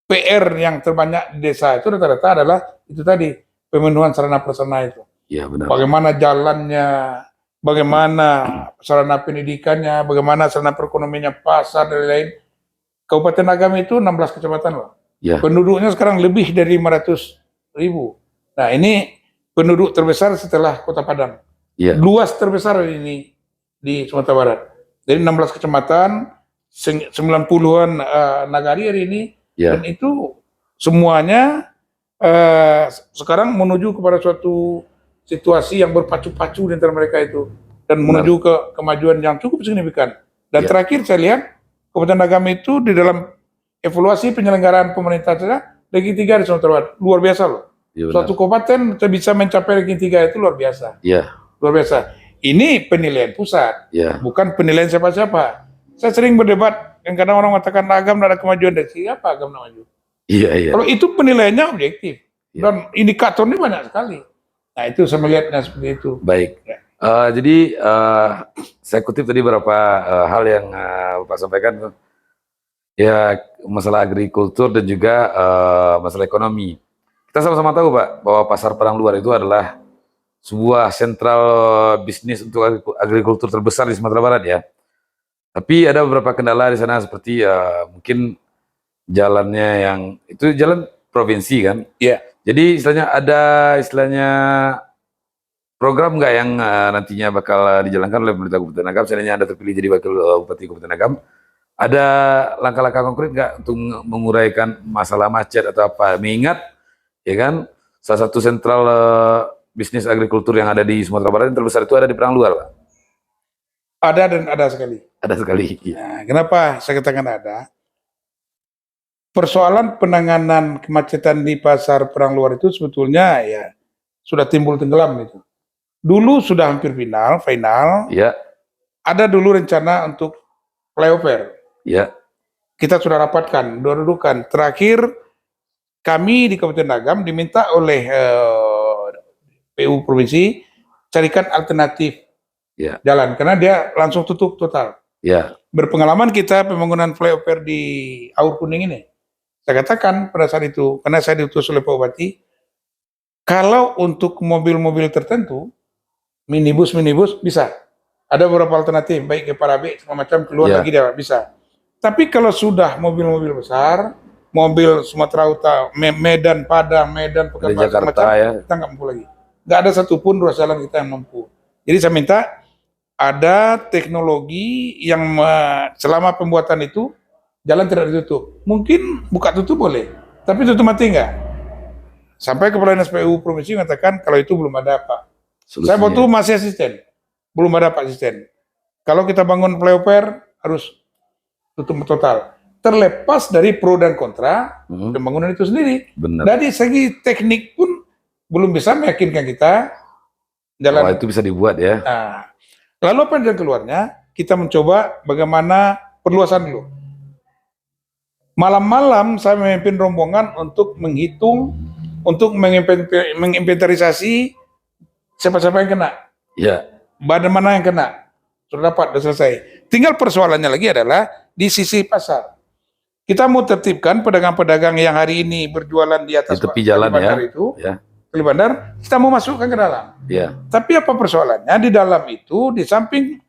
PR yang terbanyak di desa itu rata-rata adalah itu tadi, pemenuhan sarana prasarana itu. ya benar. Bagaimana jalannya, bagaimana sarana pendidikannya, bagaimana sarana perekonomiannya, pasar dan lain-lain. Kabupaten Agam itu 16 kecamatan loh. Ya, Penduduknya sekarang lebih dari 500.000. Nah ini penduduk terbesar setelah Kota Padang. ya, Luas terbesar ini di Sumatera Barat. Jadi 16 kecamatan, 90-an nagari hari ini. ya, Dan itu semuanya sekarang menuju kepada suatu situasi yang berpacu-pacu di antara mereka itu. Dan menuju ke kemajuan yang cukup signifikan. Dan Ya. terakhir saya lihat, Kabupaten Agam itu di dalam evaluasi penyelenggaraan pemerintah daerah, ranking 3 di Sumatera Barat. Luar biasa loh. ya benar. Suatu kabupaten bisa mencapai ranking 3 itu luar biasa. Ya, Luar biasa. Ini penilaian pusat, ya, bukan penilaian siapa-siapa. Saya sering berdebat Yang kadang orang mengatakan agam tidak ada kemajuan dari siapa agam tidak maju. Iya, iya. Kalau itu penilaiannya objektif Iya. dan indikatornya banyak sekali. Nah itu saya melihatnya seperti itu. Baik. Ya. Jadi saya kutip tadi beberapa hal yang Bapak sampaikan, ya masalah agrikultur dan juga masalah ekonomi. Kita sama-sama tahu Pak bahwa pasar Padang Luar itu adalah sebuah sentral bisnis untuk agrikultur terbesar di Sumatera Barat ya. Tapi ada beberapa kendala di sana seperti mungkin jalannya yang itu jalan provinsi kan. Iya. Jadi istilahnya program nggak yang nantinya bakal dijalankan oleh pemerintah Kabupaten Agam, seandainya Anda terpilih jadi wakil Bupati Kabupaten Agam, ada langkah-langkah konkret nggak untuk menguraikan masalah macet atau apa? Mengingat, ya kan, salah satu sentral bisnis agrikultur yang ada di Sumatera Barat yang terbesar itu ada di Padang Luar, Pak. Ada dan ada sekali. Ada sekali. Nah, kenapa saya katakan ada? Persoalan penanganan kemacetan di pasar Padang Luar itu sebetulnya ya sudah timbul tenggelam itu. Dulu sudah hampir final. Ya, Ada dulu rencana untuk flyover. ya, Kita sudah rapatkan, dudukan. Terakhir kami di Kabupaten Agam diminta oleh PU Provinsi carikan alternatif ya, jalan karena dia langsung tutup total. ya, Berpengalaman kita pembangunan flyover di Aur Kuning ini. Saya katakan pada saat itu, karena saya diutus oleh Pak Bupati, kalau untuk mobil-mobil tertentu, minibus bisa. Ada beberapa alternatif, baik ke Parabe, segala macam, keluar Ya. lagi dia bisa. Tapi kalau sudah mobil-mobil besar, mobil Sumatera Utara, Medan, Padang, Medan, dari Pekanbaru, Jakarta macam, ya. kita nggak mampu lagi. Nggak ada satupun ruas jalan kita yang mampu. Jadi saya minta ada teknologi yang selama pembuatan itu jalan tidak ditutup. Mungkin buka tutup boleh, tapi tutup mati enggak. Sampai kepala dinas PU Provinsi mengatakan kalau itu belum ada Pak. Saya Solusinya. butuh masih asisten, belum ada Pak asisten. Kalau kita bangun flyover harus tutup total. Terlepas dari pro dan kontra pembangunan itu sendiri. Benar. Dari segi teknik pun belum bisa meyakinkan kita jalan. Oh, itu bisa dibuat ya. Nah, lalu apa yang keluarnya? Kita mencoba bagaimana perluasan dulu. Malam-malam saya memimpin rombongan untuk menghitung, untuk menginventarisasi siapa-siapa yang kena, Ya, badan mana yang kena. Sudah dapat, sudah selesai. Tinggal persoalannya lagi adalah di sisi pasar. Kita mau tertibkan pedagang-pedagang yang hari ini berjualan di atas di tepi jalan ya. bandar itu, Ya, di bandar, kita mau masukkan ke dalam. ya, Tapi apa persoalannya? Di dalam itu, di samping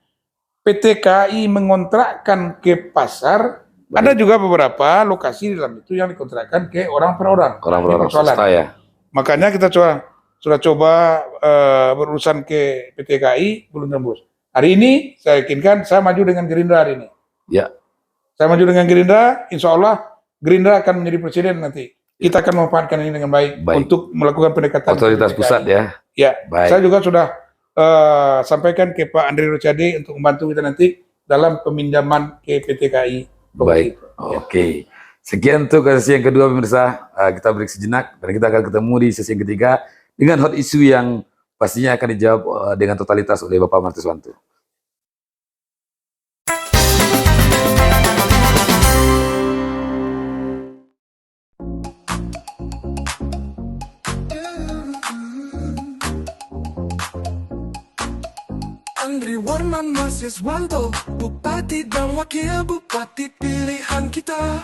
PT KAI mengontrakkan ke pasar, ada juga beberapa lokasi di dalam itu yang dikontrakkan ke orang per orang. Ini orang-orang persoalan. swasta ya. Makanya kita sudah coba berurusan ke PT KAI, belum tembus. Hari ini saya yakinkan saya maju dengan Gerindra hari ini. Ya, Saya maju dengan Gerindra, insya Allah Gerindra akan menjadi presiden nanti. Kita akan memanfaatkan ini dengan baik, Baik. untuk melakukan pendekatan. otoritas ke PT pusat KAI. ya. Ya, Baik. saya juga sudah sampaikan ke Pak Andri Rocade untuk membantu kita nanti dalam peminjaman ke PT KAI. Baik, oke. Sekian untuk sesi yang kedua pemirsa. Kita break sejenak dan kita akan ketemu di sesi yang ketiga dengan hot issue yang pastinya akan dijawab dengan totalitas oleh Bapak Martiswanto. Andri Warman Martiswanto, Bupati dan Wakil Bupati pilihan kita.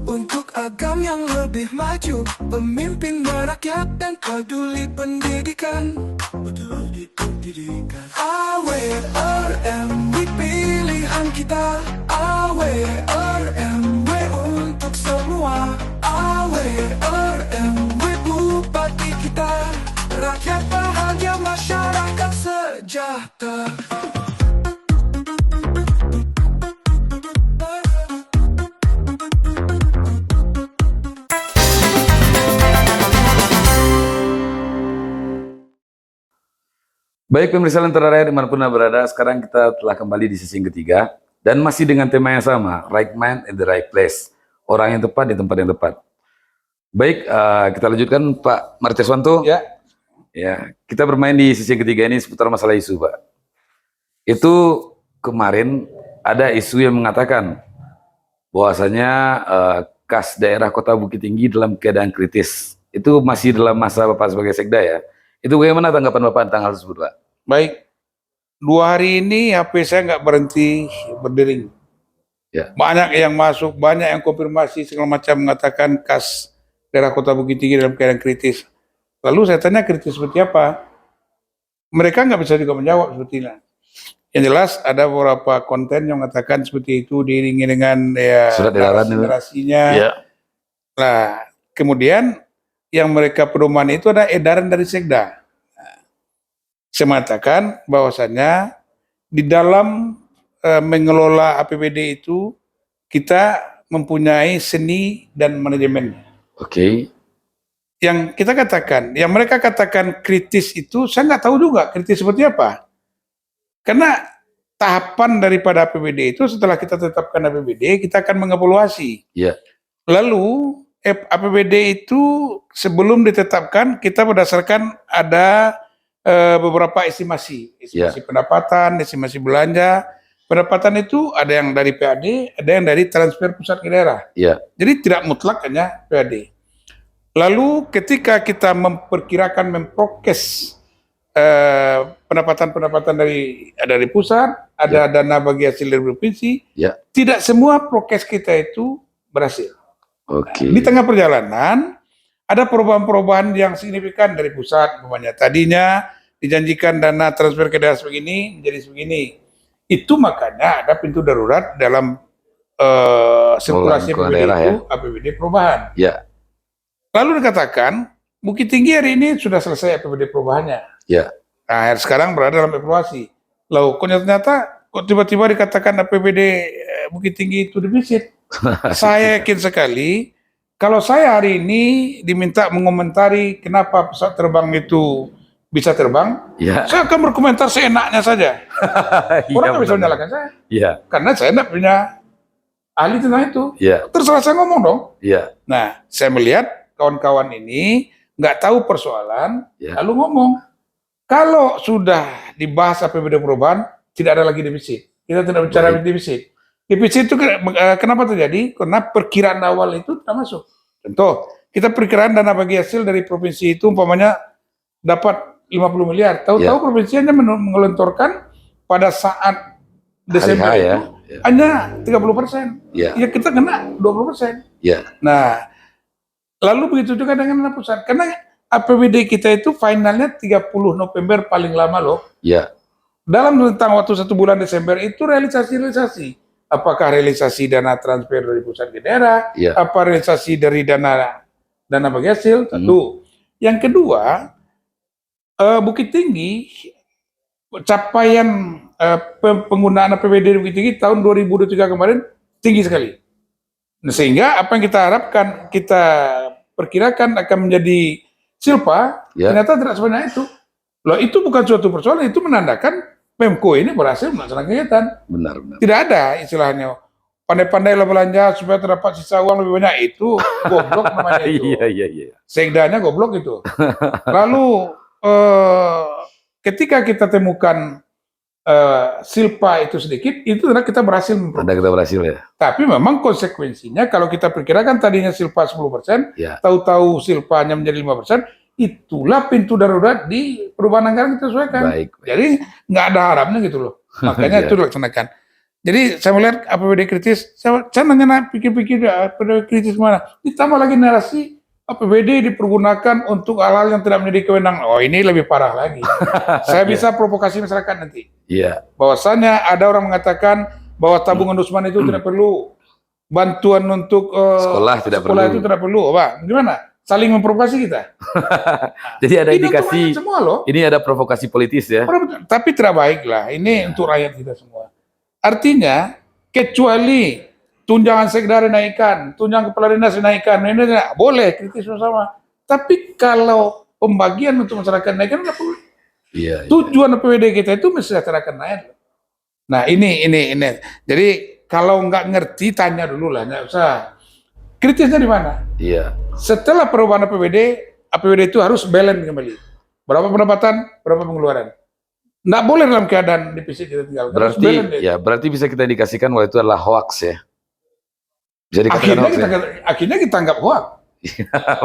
Untuk Agam yang lebih maju, pemimpin merakyat dan peduli pendidikan. AWRMW pilihan kita. AWRMW untuk semua. AWRMW Bupati kita. Rakyat bahagia, masyarakat sejahtera. Baik pemirsa Lentera Rakyat dimanapun Anda berada, sekarang kita telah kembali di sesi yang ketiga dan masih dengan tema yang sama, right man in the right place, orang yang tepat di tempat yang tepat. Baik, kita lanjutkan Pak Martiswanto. Ya, Ya, kita bermain di sesi yang ketiga ini seputar masalah isu, Pak. Itu kemarin ada isu yang mengatakan bahwasanya kas daerah Kota Bukit Tinggi dalam keadaan kritis. Itu masih dalam masa Bapak sebagai Sekda ya. Itu bagaimana tanggapan Bapak tentang hal tersebut, Pak? Baik, 2 hari ini HP saya nggak berhenti berdering. Ya. Banyak yang masuk, banyak yang konfirmasi segala macam mengatakan kas daerah Kota Bukit Tinggi dalam keadaan kritis. Lalu saya tanya kritis seperti apa? Mereka nggak bisa juga menjawab sebetulnya. Yang jelas ada beberapa konten yang mengatakan seperti itu diiringi dengan ya Surat edaran itu. narasinya. Ya. Nah, kemudian yang mereka pedoman itu ada edaran dari Sekda. Saya mengatakan bahwasannya di dalam mengelola APBD itu kita mempunyai seni dan manajemennya. Oke. Yang kita katakan, yang mereka katakan kritis itu, saya nggak tahu juga kritis seperti apa. Karena tahapan daripada APBD itu setelah kita tetapkan APBD, kita akan mengevaluasi. Ya. Lalu APBD itu sebelum ditetapkan, kita berdasarkan ada beberapa estimasi pendapatan, estimasi belanja. Pendapatan itu ada yang dari PAD, ada yang dari transfer pusat ke daerah. Ya. Jadi tidak mutlak hanya PAD. Lalu ketika kita memperkirakan memprokes pendapatan-pendapatan dari pusat, ada dana bagi hasil dari provinsi, tidak semua prokes kita itu berhasil. Oke. Di tengah perjalanan ada perubahan-perubahan yang signifikan dari pusat, umpamanya tadinya dijanjikan dana transfer ke daerah sebegini menjadi sebegini. Itu makanya ada pintu darurat dalam sirkulasi APBD itu, APBD perubahan. Ya. Lalu dikatakan Bukit Tinggi hari ini sudah selesai APBD perubahannya. Ya. Nah, sekarang berada dalam evaluasi. Lalu ternyata kok tiba-tiba dikatakan APBD Bukit Tinggi itu defisit. Saya yakin sekali kalau saya hari ini diminta mengomentari kenapa pesawat terbang itu bisa terbang, saya akan berkomentar seenaknya saja. Orang nggak bisa menyalahkan saya. Karena saya tidak punya ahli tentang itu. Terserah saya ngomong dong. Nah, saya melihat kawan-kawan ini nggak tahu persoalan, lalu ngomong. Kalau sudah dibahas APBD perubahan, tidak ada lagi defisit. Kita tidak bicara defisit. Defisit itu kenapa terjadi? Karena perkiraan awal itu tidak masuk. Contoh, kita perkiraan dana bagi hasil dari provinsi itu umpamanya dapat 50 miliar. Tahu-tahu provinsi hanya menggelontorkan pada saat Desember itu hanya 30%. Ya kita kena 20%. Nah, lalu begitu juga dengan pusat. Karena APBD kita itu finalnya 30 November paling lama loh. Dalam rentang waktu 1 bulan Desember itu realisasi. Apakah realisasi dana transfer dari pusat ke daerah? Apa realisasi dari dana bagi hasil? Satu. Yang kedua, Bukit Tinggi capaian penggunaan APBD di Bukit Tinggi tahun 2023 kemarin tinggi sekali. Nah, sehingga apa yang kita harapkan, kita perkirakan akan menjadi silpa, ternyata tidak sebanyak itu. Loh, itu bukan suatu persoalan, itu menandakan Pemko ini berhasil melaksanakan kegiatan. Benar. Tidak ada istilahnya pandai-pandai lah belanja supaya terdapat sisa uang lebih banyak, itu goblok namanya itu. Iya. Sekdanya goblok itu. Lalu ketika kita temukan silpa itu sedikit, itu adalah kita berhasil memperbaiki. Kita berhasil ya. Tapi memang konsekuensinya kalau kita perkirakan tadinya silpa 10%, tahu-tahu silpanya menjadi 5%, itulah pintu darurat di perubahan anggaran kita sesuaikan. Baik. Jadi nggak ada harapnya gitu loh. Makanya itu dilaksanakan. Jadi saya melihat APBD kritis, saya nanya pikir-pikir APBD kritis mana. Ditambah lagi narasi APBD dipergunakan untuk hal-hal yang tidak menjadi kewenangan. Oh, ini lebih parah lagi. Saya bisa provokasi masyarakat nanti. Bahwasanya ada orang mengatakan bahwa tabungan Usman itu tidak perlu, bantuan untuk sekolah itu tidak perlu. Apa? Gimana? Saling memprovokasi kita. Jadi ada indikasi semua loh. Ini ada provokasi politis ya. Tapi tidak baik lah. Ini untuk rakyat kita semua. Artinya kecuali tunjangan sekda dinaikkan, tunjangan kepala dinas dinaikkan, ini boleh kritis bersama. Tapi kalau pembagian untuk masyarakat dinaikkan nggak perlu. Tujuan APBD kita itu mensejahterakan rakyat. Nah ini. Jadi kalau nggak ngerti tanya dulu lah, nggak usah. Kritisnya di mana? Setelah perubahan APBD itu harus balance kembali. Berapa pendapatan, berapa pengeluaran. Nggak boleh dalam keadaan defisit kita tinggalkan. Harus Berarti balance. ya, berarti bisa kita indikasikan bahwa itu adalah hoax ya. Bisa dikatakan hoax ya. Akhirnya kita anggap hoax.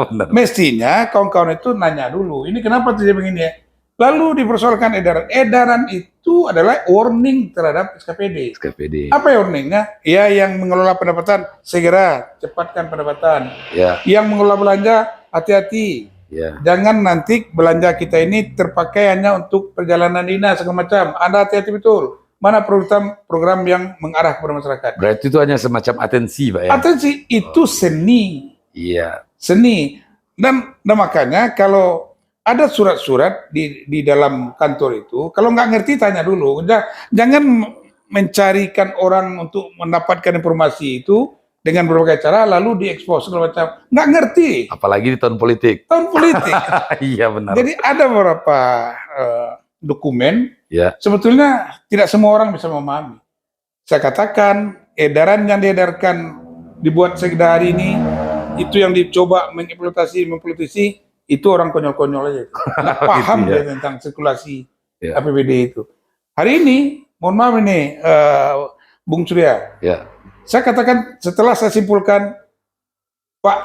Benar. Mestinya kawan-kawan itu nanya dulu, ini kenapa terjadi begini ya? Lalu dipersoalkan edaran. Edaran itu adalah warning terhadap SKPD. SKPD. Apa ya warningnya? Ya, yang mengelola pendapatan segera cepatkan pendapatan. Ya, Yang mengelola belanja hati-hati. ya. Jangan nanti belanja kita ini terpakai hanya untuk perjalanan dinas segala macam. Anda hati-hati betul. Mana program yang mengarah kepada masyarakat. Berarti itu hanya semacam atensi, Pak ya. Atensi itu seni. Iya. Seni. Dan makanya kalau ada surat-surat di dalam kantor itu, kalau nggak ngerti tanya dulu. Jangan mencarikan orang untuk mendapatkan informasi itu dengan berbagai cara lalu diekspos segala macam. Nggak ngerti. Apalagi di tahun politik. Tahun politik. Iya benar. Jadi ada beberapa dokumen, Ya, sebetulnya tidak semua orang bisa memahami. Saya katakan edaran yang diedarkan dibuat sekda hari ini itu yang dicoba mengeksploitasi itu orang konyol-konyol aja. Nggak paham Gitu ya. dia tentang sirkulasi Ya. APBD itu. Hari ini, mohon maaf ini, Bung Surya, ya, saya katakan setelah saya simpulkan, Pak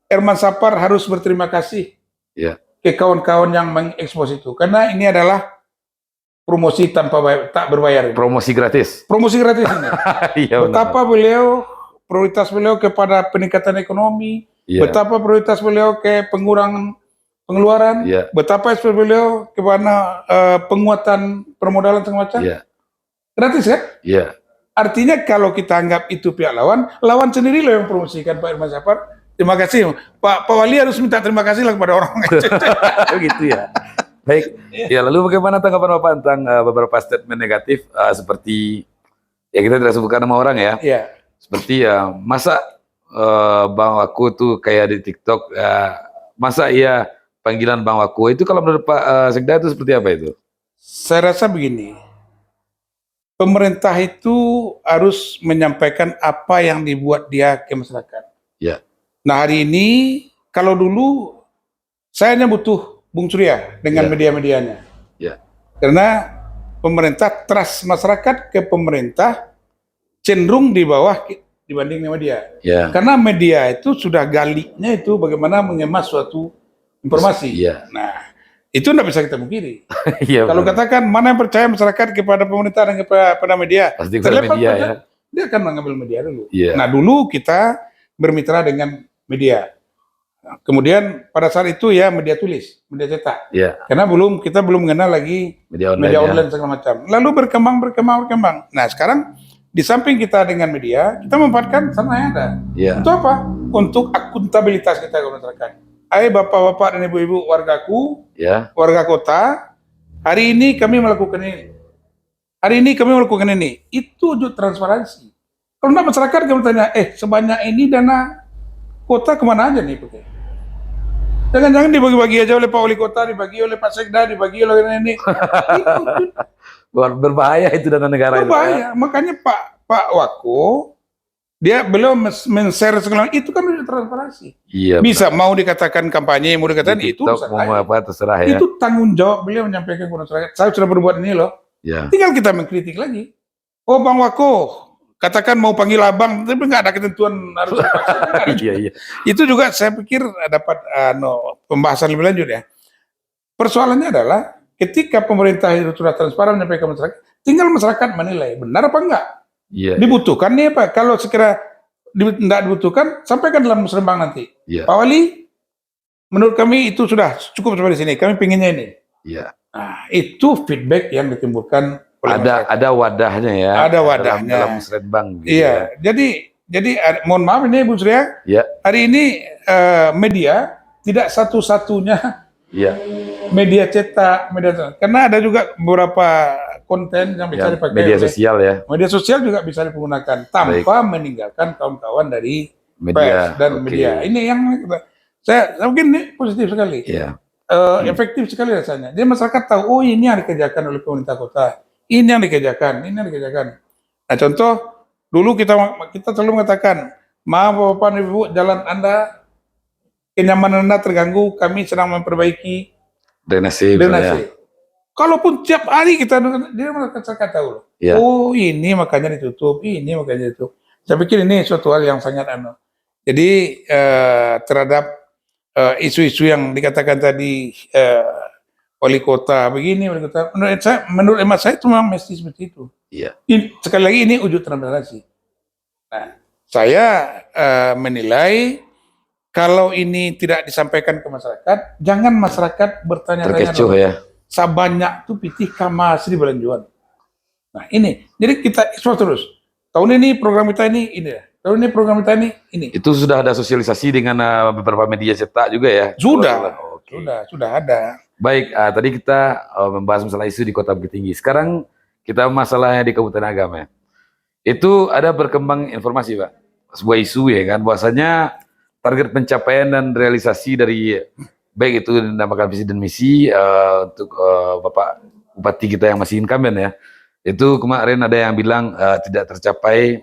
Herman Sapar harus berterima kasih ya, ke kawan-kawan yang mengekspos itu, karena ini adalah promosi tak berbayar. promosi gratis. Promosi gratis ini. Iya benar. Betapa beliau prioritas beliau kepada peningkatan ekonomi, Iya. betapa prioritas beliau ke pengurangan pengeluaran, Iya. betapa ekspor beliau kepada penguatan permodalan segala macam. Iya. Gratis kan? Iya. Artinya kalau kita anggap itu pihak lawan sendiri loh yang promosikan Pak Irman Sapar. Terima kasih. Pak Wali harus minta terima kasih lah kepada orang. Begitu ya. Baik. Ya, lalu bagaimana tanggapan Bapak tentang beberapa statement negatif seperti ya kita tidak sebutkan nama orang ya. Iya. Seperti ya masa Bang Wako tuh kayak di TikTok masa iya panggilan Bang Wako itu kalau menurut Pak Sekda itu seperti apa itu? Saya rasa begini. Pemerintah itu harus menyampaikan apa yang dibuat dia ke masyarakat. Ya. Nah hari ini kalau dulu saya hanya butuh Bung Surya dengan Ya. media-medianya. Ya. Karena pemerintah trust masyarakat ke pemerintah cenderung di bawah dibanding media. Ya. Karena media itu sudah galiknya itu bagaimana mengemas suatu informasi. Iya. Nah, itu tidak bisa kita mungkiri. Iya. Kalau benar. katakan mana yang percaya masyarakat kepada pemerintah dan kepada media, Pasti kepada terlepas media pada- ya. dia akan mengambil media dulu. Iya. Nah, dulu kita bermitra dengan media. Nah, kemudian pada saat itu ya media tulis, media cetak. Iya. Karena kita belum mengenal lagi Media online. media ya. online segala macam. Lalu berkembang. Nah, sekarang di samping kita dengan media, kita memanfaatkan sana yang ada. Iya. Untuk apa? Untuk akuntabilitas kita ke masyarakat. Hai bapak-bapak dan ibu-ibu wargaku, Ya. warga kota, hari ini kami melakukan ini. Hari ini kami melakukan ini. Itu wujud transparansi. Kalau enggak masyarakat kami tanya, sebanyak ini dana kota kemana aja nih pakai? Jangan-jangan dibagi-bagi aja oleh Pak Wali Kota, dibagi oleh Pak Sekda, dibagi oleh ini. Itu Berbahaya itu dana negara itu. berbahaya. Makanya Pak Wako, beliau men-share segala itu kan udah transparansi. Iya. Bisa mau dikatakan kampanye, mau dikatakan Di itu TikTok mau urusan lain. apa terserah ya. Itu tanggung jawab beliau menyampaikan kepada masyarakat. Saya sudah berbuat ini loh. Ya. Tinggal kita mengkritik lagi. Oh Bang Wako, katakan mau panggil abang, tapi nggak ada ketentuan harus dipaksa. Iya, iya. Itu juga saya pikir dapat pembahasan lebih lanjut ya. Persoalannya adalah ketika pemerintah itu sudah transparan menyampaikan ke masyarakat, tinggal masyarakat menilai benar apa enggak. Iya. Dibutuhkan nih apa? Kalau sekira tidak dibutuhkan, sampaikan dalam musrembang nanti. Iya. Pak Wali, menurut kami itu sudah cukup sampai di sini. Kami pinginnya ini. Iya. Nah, itu feedback yang ditimbulkan oleh masyarakat. Ada wadahnya ya. Ada wadahnya. Dalam musrenbang. Gitu Iya, jadi mohon maaf ini Bu Surya. Ya. Hari ini media tidak satu-satunya Iya. media cetak, karena ada juga beberapa konten yang bisa Ya, dipakai media oleh- sosial ya. media sosial juga bisa dipergunakan tanpa meninggalkan kawan-kawan dari Media. pers dan Oke. media. Ini yang saya mungkin ini positif sekali. Iya. Efektif sekali rasanya. Jadi masyarakat tahu, oh ini yang dikerjakan oleh pemerintah kota, ini yang dikerjakan, ini yang dikerjakan. Nah contoh, dulu kita selalu mengatakan, maaf Bapak dan Ibu, jalan Anda, kenyamanan Anda terganggu, kami sedang memperbaiki Drainase. misalnya. drainase. Kalaupun tiap hari kita dia masyarakat tahu loh. Ya. Oh ini makanya ditutup, ini makanya ditutup. Saya pikir ini suatu hal yang sangat Jadi terhadap isu-isu yang dikatakan tadi wali kota begini, wali kota. Menurut emak saya itu memang mesti seperti itu. Iya. Sekali lagi ini wujud transparansi. Nah, saya menilai kalau ini tidak disampaikan ke masyarakat, jangan masyarakat bertanya-tanya. Terkecoh ya. Sabanyak tuh pitih kamasri belanjuan. Nah ini, jadi kita ekspor terus. Tahun ini program kita ini ya. Tahun ini program kita ini. Itu sudah ada sosialisasi dengan beberapa media cetak juga ya? Sudah, Oke. sudah ada. Baik, tadi kita membahas masalah isu di Kota Bukit Tinggi. Sekarang kita masalahnya di Kabupaten Agam ya. Itu ada berkembang informasi Pak, sebuah isu ya kan, bahwasanya target pencapaian dan realisasi dari baik itu dinamakan visi dan misi untuk Bapak Bupati kita yang masih incumbent ya. Itu kemarin ada yang bilang tidak tercapai,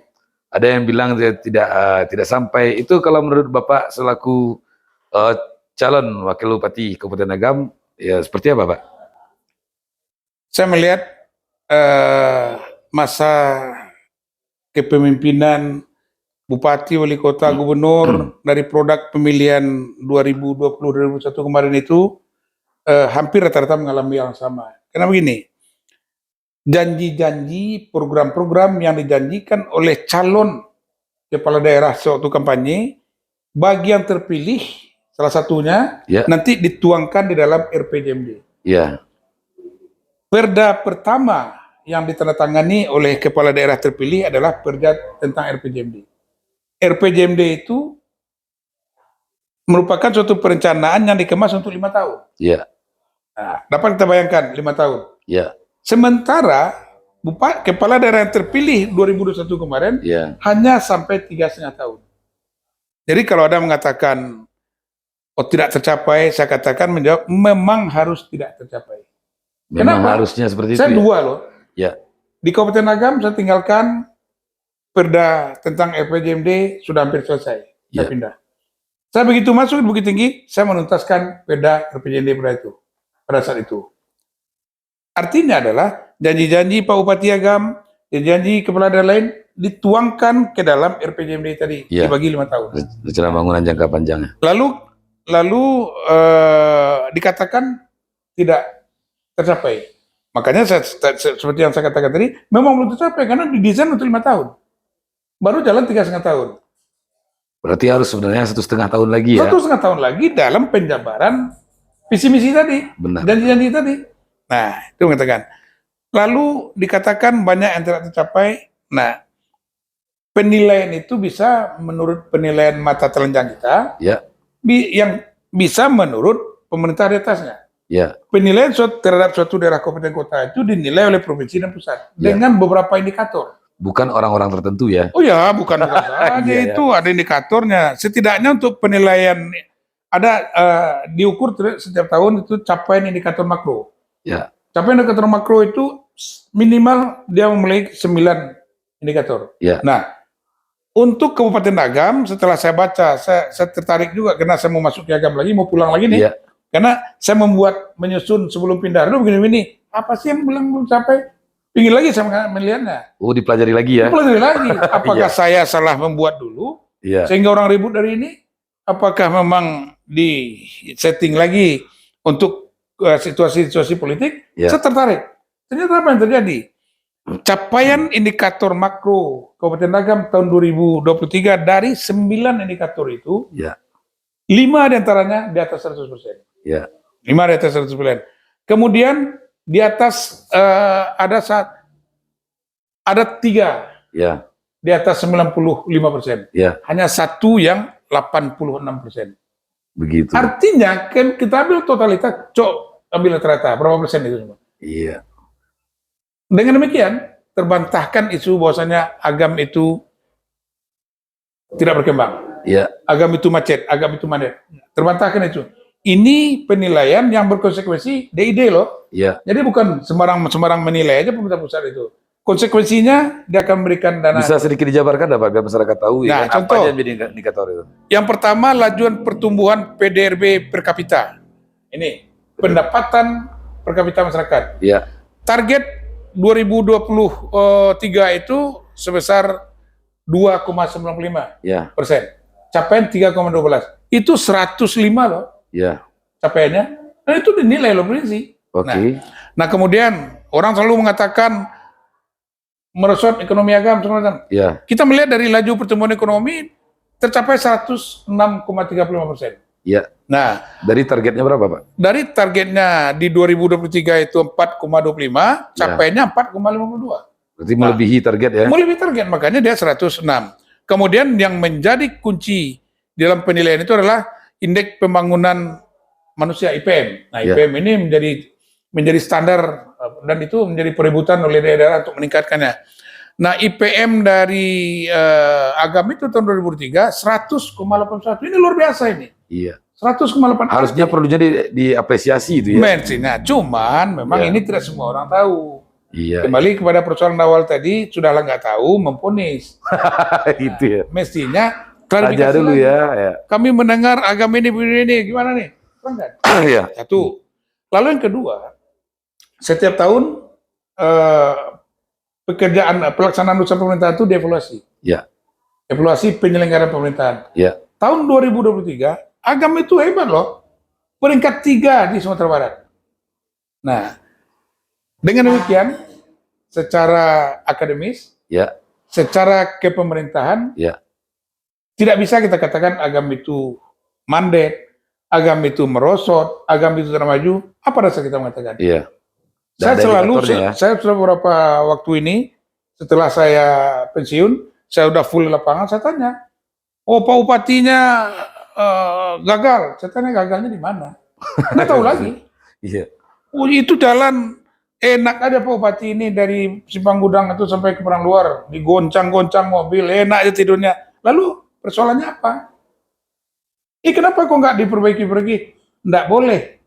ada yang bilang tidak sampai. Itu kalau menurut Bapak selaku calon wakil bupati Kabupaten Agam, ya seperti apa Pak? Saya melihat masa kepemimpinan Bupati, Wali Kota, Gubernur dari produk pemilihan 2020-2021 kemarin itu hampir rata-rata mengalami yang sama. Karena begini, janji-janji, program-program yang dijanjikan oleh calon kepala daerah sewaktu kampanye, bagi yang terpilih, salah satunya, nanti dituangkan di dalam RPJMD. Ya. Perda pertama yang ditandatangani oleh kepala daerah terpilih adalah perda tentang RPJMD. RPJMD itu merupakan suatu perencanaan yang dikemas untuk 5 tahun. Iya. Nah, dapat kita bayangkan 5 tahun. Iya. Sementara kepala daerah yang terpilih 2021 kemarin hanya sampai 3,5 tahun. Jadi kalau ada mengatakan tidak tercapai, saya katakan menjawab memang harus tidak tercapai. Memang Kenapa? harusnya seperti Saya itu. dua loh. Ya. Di Kabupaten Agam saya tinggalkan perda tentang RPJMD sudah hampir selesai. Saya pindah. Saya begitu masuk di Bukit Tinggi, saya menuntaskan perda RPJMD pada saat itu. Artinya adalah janji-janji Pak Bupati Agam, janji kepala daerah lain dituangkan ke dalam RPJMD tadi dibagi 5 tahun. Rencana bangunan jangka panjangnya. Lalu dikatakan tidak tercapai. Makanya seperti yang saya katakan tadi, memang belum tercapai karena didesain untuk 5 tahun. Baru jalan 3,5 tahun. Berarti harus sebenarnya 1,5 tahun lagi ya? 1,5 tahun lagi dalam penjabaran visi misi tadi, janji-janji tadi. Nah, itu mengatakan. Lalu dikatakan banyak yang tidak tercapai. Nah, penilaian itu bisa menurut penilaian mata telanjang kita, yang bisa menurut pemerintah di atasnya. Penilaian terhadap suatu daerah kabupaten kota itu dinilai oleh provinsi dan pusat dengan beberapa indikator. Bukan orang-orang tertentu ya? Oh ya, bukan saja itu ada indikatornya. Setidaknya untuk penilaian ada diukur setiap tahun itu capaian indikator makro. Capaian indikator makro itu minimal dia memiliki 9 indikator. Nah, untuk Kabupaten Agam setelah saya baca, saya tertarik juga karena saya mau masuk ke Agam lagi, mau pulang lagi nih. Karena saya menyusun sebelum pindah dulu begini-begini. Apa sih yang belum sampai? Ingin lagi saya melihatnya. Oh, dipelajari lagi ya? Dipelajari lagi. Apakah saya salah membuat dulu? Sehingga orang ribut dari ini? Apakah memang di setting lagi untuk situasi-situasi politik? Saya tertarik. Ternyata apa yang terjadi? Capaian indikator makro Kabupaten Agam tahun 2023 dari 9 indikator itu, 5 diantaranya di atas 100%. 5 di atas 100%. Kemudian di atas ada 3 di atas 95%. Hanya 1 yang 86%. Begitu. Artinya kan kita ambil totalitas, ambil rata-rata berapa persen itu semua. Dengan demikian terbantahkan isu bahwasanya Agam itu tidak berkembang. Agam itu macet, Agam itu mandet. Terbantahkan itu. Ini penilaian yang berkonsekuensi DID loh. Jadi bukan sembarang menilai aja pemerintah pusat itu. Konsekuensinya dia akan memberikan dana. Bisa sedikit dijabarkan Pak biar masyarakat tahu Nah, contoh, apa aja menjadi indikator itu? Yang pertama lajuan pertumbuhan PDRB per kapita. Ini pendapatan per kapita masyarakat. Ya. Target 2023 itu sebesar 2,95%. Ya. Capaian 3,12. Itu 105 loh Ya. capaiannya. Dan itu dinilai loh Provinsi. Oke. Nah kemudian orang selalu mengatakan merosot ekonomi agama segala macam. Ya. Kita melihat dari laju pertumbuhan ekonomi tercapai 106,35%. Ya. Nah, Dari targetnya berapa, Pak? dari targetnya di 2023 itu 4,25, capaiannya 4,52. Berarti melebihi target ya? Melebihi target, makanya dia 106. Kemudian yang menjadi kunci dalam penilaian itu adalah indeks pembangunan manusia IPM. Nah, IPM ini menjadi standar dan itu menjadi perebutan oleh daerah untuk meningkatkannya. Nah, IPM dari agama itu tahun 2003 100,81. Ini luar biasa ini. Iya. 100,8. Harusnya perlunya diapresiasi itu ya. Nah, cuman memang ini tidak semua orang tahu. Iya. Kembali kepada persoalan awal tadi, sudahlah nggak tahu memponis. Gitu ya. Mestinya Aja klarifikasi dulu lagi. ya. Kami mendengar agama ini begini, gimana nih? Kan? Iya. Satu. Lalu yang kedua, setiap tahun pelaksanaan usaha pemerintahan itu dievaluasi. Ya. Evaluasi penyelenggaraan pemerintahan. Ya. Tahun 2023, agama itu hebat loh. Peringkat 3 di Sumatera Barat. Nah, dengan demikian, secara akademis, Ya. secara kepemerintahan, Ya. tidak bisa kita katakan agama itu mandet, agama itu merosot, agama itu tidak maju. Apa dasar kita mengatakan? Iya. Saya Ada selalu, indikatornya ya. saya sudah beberapa waktu ini, setelah saya pensiun, saya udah full lapangan, saya tanya, oh Pak Bupatinya gagal. Saya tanya gagalnya di mana? Nggak tahu lagi. Iya. Oh, itu jalan enak aja Pak Bupati ini dari Simpang Gudang itu sampai ke Perang Luar, digoncang-goncang mobil, enak aja tidurnya. Lalu persoalannya apa? Kenapa kok nggak diperbaiki? Nggak boleh.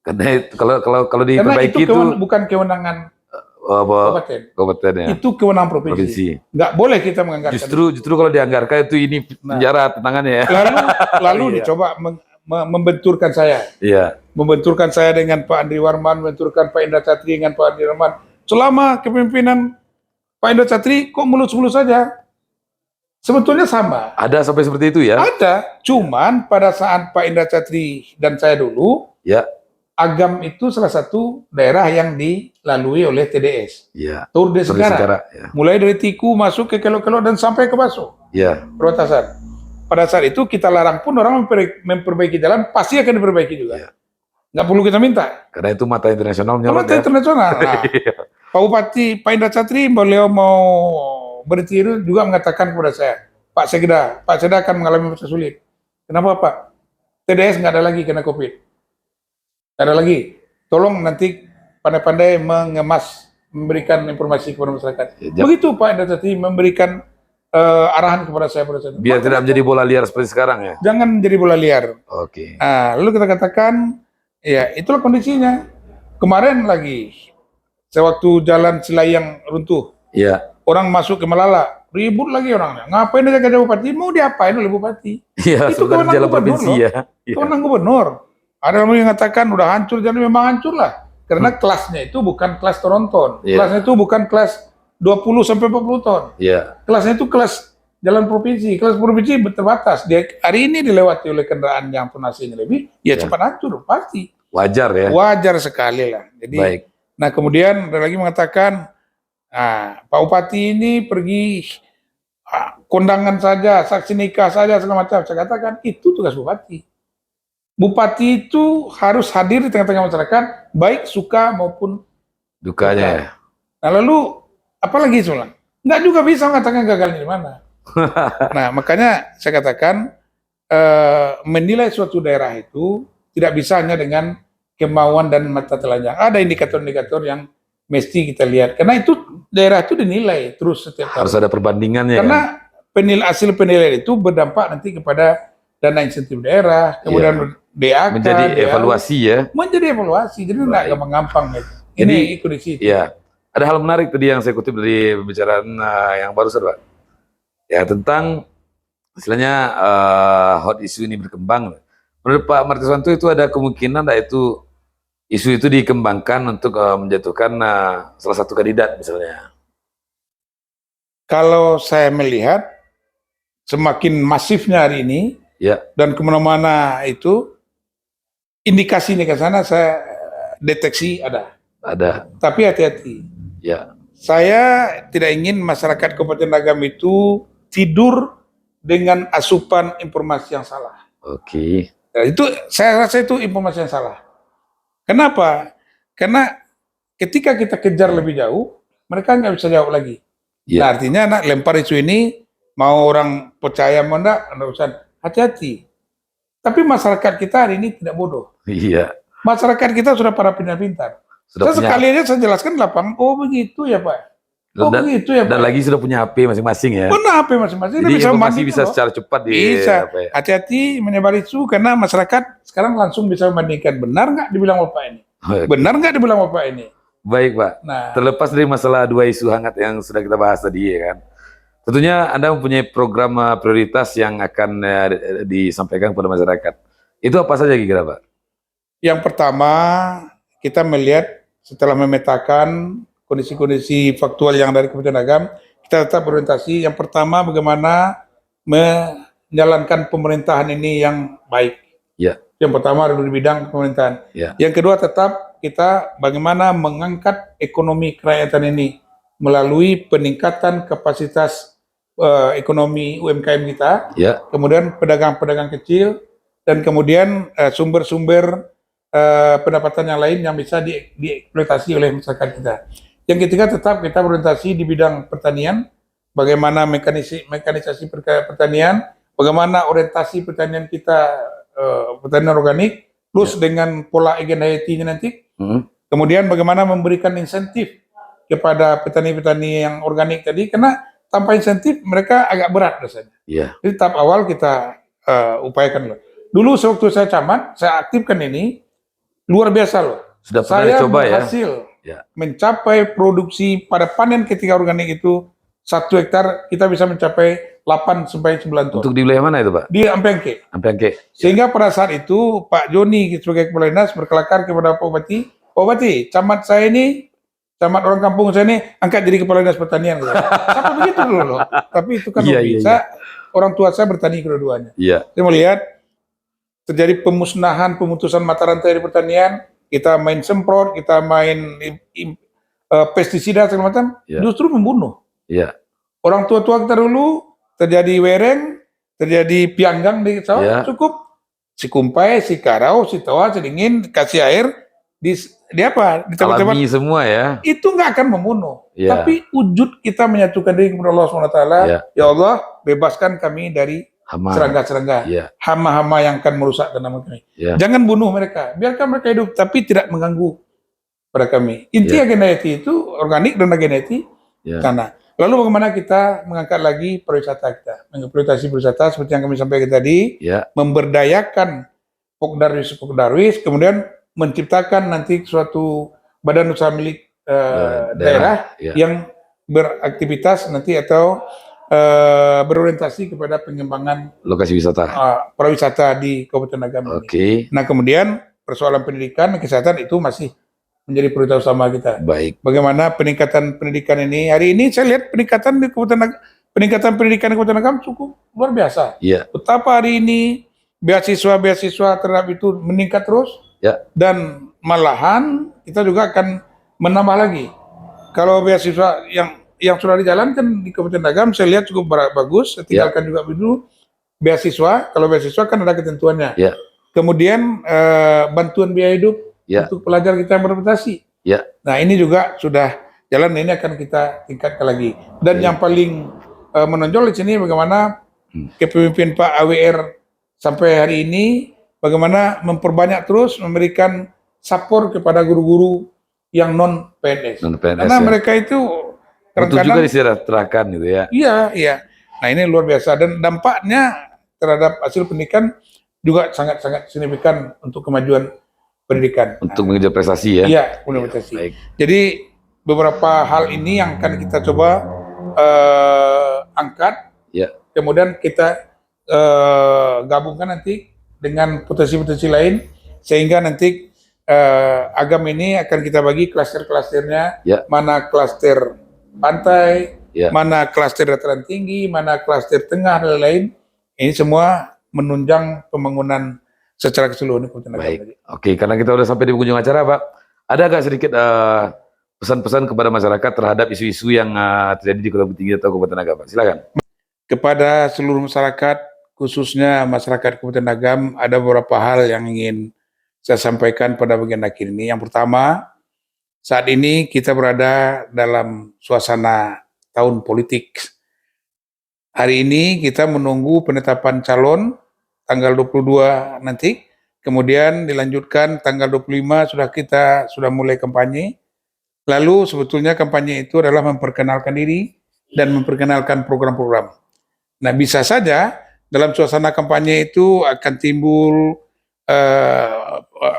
Karena kalau Karena diperbaiki itu bukan kewenangan kabupaten. kabupaten ya. Itu kewenangan provinsi. Nggak boleh kita menganggarkan. Justru kalau dianggarkan itu ini penjara tenangannya ya. Lalu dicoba membenturkan saya. Iya. Membenturkan saya dengan Pak Andri Warman, membenturkan Pak Indra Satri dengan Pak Andri Warman. Selama kepemimpinan Pak Indra Satri kok mulus-mulus saja. Sebetulnya sama. Ada sampai seperti itu ya? Ada, cuman pada saat Pak Indra Satri dan saya dulu, Ya. Agam itu salah satu daerah yang dilalui oleh TDS. Iya. Tour de Segara. Ya. Mulai dari Tiku masuk ke Kelok-Kelok dan sampai ke Baso. Iya. Perbatasan. Pada saat itu kita larang pun orang memperbaiki jalan, pasti akan diperbaiki juga. Iya. Nggak perlu kita minta. Karena itu mata internasional menyorot Mata ya. internasional. Nah, Iya. Pak Bupati, Pak Indra Satri, beliau mau berhenti juga mengatakan kepada saya, Pak Sekda akan mengalami masa sulit. Kenapa Pak? TDS nggak ada lagi kena COVID. Nggak ada lagi. Tolong nanti pandai-pandai mengemas, memberikan informasi kepada masyarakat. Ya, Begitu Pak Indra Satri memberikan arahan kepada saya pada saat itu. Biar tidak menjadi bola liar seperti sekarang ya. Jangan menjadi bola liar. Oke. Nah, lalu kita katakan, ya itulah kondisinya. Kemarin lagi, sewaktu jalan Selayang runtuh, Iya. orang masuk ke Malala, ribut lagi orangnya. Ngapain aja ke Bupati? Mau diapain oleh Bupati? Iya, Itu sebenarnya kewenangan jalan gubernur provinsi loh. ya. Iya. Kewenangan gubernur. Ada yang mengatakan udah hancur, jadi memang hancur lah. Karena kelasnya itu bukan kelas Tronton. Iya. Kelasnya itu bukan kelas 20 sampai 40 ton. Iya. Kelasnya itu kelas jalan provinsi. Kelas provinsi terbatas. Hari ini dilewati oleh kendaraan yang tonasenya lebih, ya cepat hancur, pasti. Wajar ya. Wajar sekali lah. Jadi, Baik. nah kemudian ada lagi mengatakan, Pak Bupati ini pergi kondangan saja, saksi nikah saja segala macam. Saya katakan itu tugas Bupati. Bupati itu harus hadir di tengah-tengah masyarakat, baik suka maupun Dukanya ya. Nah lalu apalagi Sulang? Nggak juga bisa mengatakan gagalnya di mana. Nah makanya saya katakan menilai suatu daerah itu tidak bisa hanya dengan kemauan dan mata telanjang. Ada indikator-indikator yang mesti kita lihat. Karena itu daerah itu dinilai terus setiap tahun. Harus ada perbandingannya. Karena Kan? hasil penilaian itu berdampak nanti kepada dana insentif daerah, kemudian DAK, Menjadi evaluasi ya. Menjadi evaluasi. Jadi nggak gampang-gampang gitu. Jadi, Ini kondisi itu. Iya. Ada hal menarik tadi yang saya kutip dari pembicaraan yang barusan, Pak. Ya tentang istilahnya hot issue ini berkembang. Menurut Pak Martiswanto itu ada kemungkinan itu isu itu dikembangkan untuk menjatuhkan salah satu kandidat misalnya. Kalau saya melihat semakin masifnya hari ini Ya, dan kemana-mana itu indikasi ini ke sana saya deteksi ada. ada. Tapi hati-hati. Ya, Saya tidak ingin masyarakat Kabupaten Agam itu tidur dengan asupan informasi yang salah. oke. Ya, itu saya rasa itu informasi yang salah. Kenapa? Karena ketika kita kejar lebih jauh, mereka nggak bisa jawab lagi. Ya, Nah, artinya nak lempar isu ini, mau orang percaya mau enggak, urusan hati-hati. Tapi masyarakat kita hari ini tidak bodoh. iya. Masyarakat kita sudah para pintar-pintar. Sudah Saya punya sekali aja saya jelaskan di lapangan, oh begitu ya Pak. Oh dan, begitu ya dan Pak. lagi sudah punya HP masing-masing ya. Benar apa masing-masing. Jadi Dia bisa informasi membandingkan bisa loh. secara cepat Bisa. apa ya. Hati-hati menyebar isu karena masyarakat sekarang langsung bisa membandingkan benar nggak dibilang Bapak ini. Oke. Benar nggak dibilang Bapak ini. Baik Pak. Nah, Terlepas dari masalah dua isu hangat yang sudah kita bahas tadi ya kan. Tentunya Anda mempunyai program prioritas yang akan disampaikan kepada masyarakat. Itu apa saja kira-kira Pak? yang pertama kita melihat setelah memetakan kondisi-kondisi faktual yang dari Kabupaten Agam, kita tetap berorientasi. Yang pertama bagaimana menjalankan pemerintahan ini yang baik. Ya, Yang pertama adalah di bidang pemerintahan. ya, Yang kedua tetap kita bagaimana mengangkat ekonomi kerakyatan ini melalui peningkatan kapasitas ekonomi UMKM kita, ya, kemudian pedagang-pedagang kecil, dan kemudian sumber-sumber pendapatan yang lain yang bisa dieksploitasi oleh masyarakat kita. Yang ketiga tetap kita berorientasi di bidang pertanian, bagaimana mekanisasi pertanian, bagaimana orientasi pertanian kita pertanian organik, plus dengan pola agenda hayati-nya nanti. Kemudian bagaimana memberikan insentif kepada petani-petani yang organik tadi, karena tanpa insentif mereka agak berat rasanya. ya, Jadi tahap awal kita upayakan loh. Dulu sewaktu saya camat, saya aktifkan ini, luar biasa loh. sudah pernah Saya dicoba ya. berhasil Ya. mencapai produksi pada panen ketika organik itu 1 hektar kita bisa mencapai 8 sampai 9 ton. Untuk di wilayah mana itu Pak? Di Ampengke. Sampai angke. Sehingga pada saat itu Pak Joni sebagai kepala dinas berkelakar kepada Pak Bupati, Pak Bupati, camat saya ini, camat orang kampung saya ini angkat jadi kepala dinas pertanian. Sampai begitu dulu loh. Tapi itu kan Iya, hobi. iya, Saya, orang tua saya bertani kedua-duanya. Iya, Saya melihat terjadi pemusnahan, pemutusan mata rantai di pertanian, kita main semprot, kita main pestisida segala macam, Ya. justru membunuh. iya, Orang tua-tua kita dulu terjadi wereng, terjadi pianggang di sawah, Ya. cukup si kumpai, si karau, si tawa, si dingin, kasih air di apa? Di tempat-tempat alami semua ya. itu nggak akan membunuh. Ya. Tapi wujud kita menyatukan diri kepada Allah SWT, Ya. ya Allah, bebaskan kami dari Hama. serangga-serangga, Iya, hama-hama yang akan merusak tanaman kami. Ya. Jangan bunuh mereka, biarkan mereka hidup, tapi tidak mengganggu pada kami. Inti Ya. agenda hayati itu organik dan agenda hayati Ya. sana. Lalu bagaimana kita mengangkat lagi pariwisata kita, mengeksploitasi pariwisata seperti yang kami sampaikan tadi, Ya. memberdayakan pokdarwis, kemudian menciptakan nanti suatu badan usaha milik daerah Ya. yang beraktivitas nanti atau berorientasi kepada pengembangan Lokasi wisata. pariwisata di Kabupaten Agam ini. Oke, Nah kemudian persoalan pendidikan dan kesehatan itu masih menjadi prioritas utama kita. baik. Bagaimana peningkatan pendidikan ini? Hari ini saya lihat peningkatan pendidikan di Kabupaten Agam cukup luar biasa. Iya, Betapa hari ini beasiswa terhadap itu meningkat terus, ya, dan malahan kita juga akan menambah lagi. Kalau beasiswa yang sudah dijalankan di Kabupaten Agam saya lihat cukup bagus. Saya tinggalkan juga dulu beasiswa. Kalau beasiswa kan ada ketentuannya. ya, Kemudian bantuan biaya hidup ya, untuk pelajar kita yang berprestasi. ya, Nah ini juga sudah jalan, ini akan kita tingkatkan lagi. Dan yang paling menonjol di sini bagaimana kepemimpinan Pak AWR sampai hari ini, bagaimana memperbanyak terus memberikan support kepada guru-guru yang non PNS. non PNS Karena ya. mereka itu Untuk juga kadang-kadang diserahkan gitu ya. iya, iya. Nah ini luar biasa dan dampaknya terhadap hasil pendidikan juga sangat-sangat signifikan untuk kemajuan pendidikan. Untuk mengejar prestasi ya. Iya, universitas. Baik. Jadi beberapa hal ini yang akan kita coba angkat, Ya, kemudian kita gabungkan nanti dengan potensi-potensi lain, sehingga nanti Agam ini akan kita bagi klaster-klasternya, Ya. mana klaster pantai, Ya. mana klaster dataran tinggi, mana klaster tengah dan lain-lain. Ini semua menunjang pembangunan secara keseluruhan di Kabupaten Agam. Baik. Oke, karena kita udah sampai di penghujung acara, Pak. Ada nggak sedikit pesan-pesan kepada masyarakat terhadap isu-isu yang terjadi di Kota Bukit Tinggi atau Kabupaten Agam, Pak? Silakan. Kepada seluruh masyarakat, khususnya masyarakat Kabupaten Agam, ada beberapa hal yang ingin saya sampaikan pada bagian akhir ini. Yang pertama, saat ini kita berada dalam suasana tahun politik. Hari ini kita menunggu penetapan calon tanggal 22 nanti, kemudian dilanjutkan tanggal 25 sudah mulai kampanye. Lalu sebetulnya kampanye itu adalah memperkenalkan diri dan memperkenalkan program-program. Nah, bisa saja dalam suasana kampanye itu akan timbul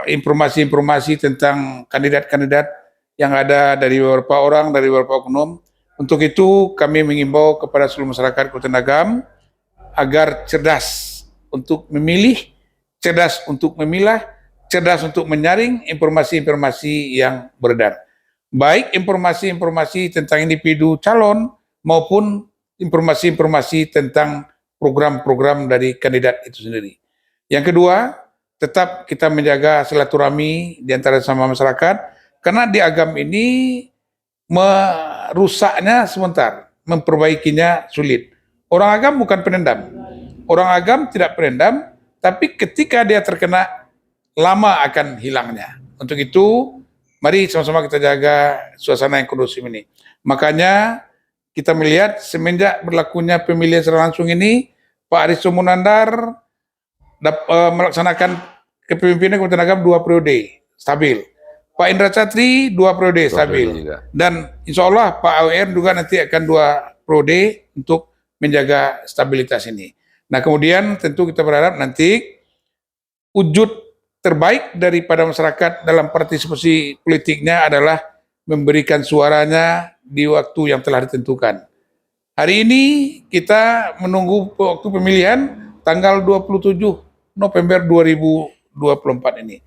informasi-informasi tentang kandidat-kandidat yang ada dari beberapa orang, dari beberapa oknum. Untuk itu kami mengimbau kepada seluruh masyarakat Kabupaten Agam agar cerdas untuk memilih, cerdas untuk memilah, cerdas untuk menyaring informasi-informasi yang beredar. Baik informasi-informasi tentang individu calon maupun informasi-informasi tentang program-program dari kandidat itu sendiri. Yang kedua, tetap kita menjaga silaturahmi di antara sama masyarakat, karena di Agam ini merusaknya sebentar, memperbaikinya sulit. Orang Agam bukan penendam. Orang Agam tidak penendam, tapi ketika dia terkena, lama akan hilangnya. Untuk itu, mari sama-sama kita jaga suasana yang kondusif ini. Makanya kita melihat semenjak berlakunya pemilihan secara langsung ini, Pak Aristo Munandar melaksanakan kepemimpinan Kabupaten Agam 2 periode stabil. Pak Indra Catri 2 periode stabil. Dan insya Allah Pak AWR juga nanti akan 2 periode untuk menjaga stabilitas ini. Nah, kemudian tentu kita berharap nanti wujud terbaik daripada masyarakat dalam partisipasi politiknya adalah memberikan suaranya di waktu yang telah ditentukan. Hari ini kita menunggu waktu pemilihan tanggal 27 November 2024 ini.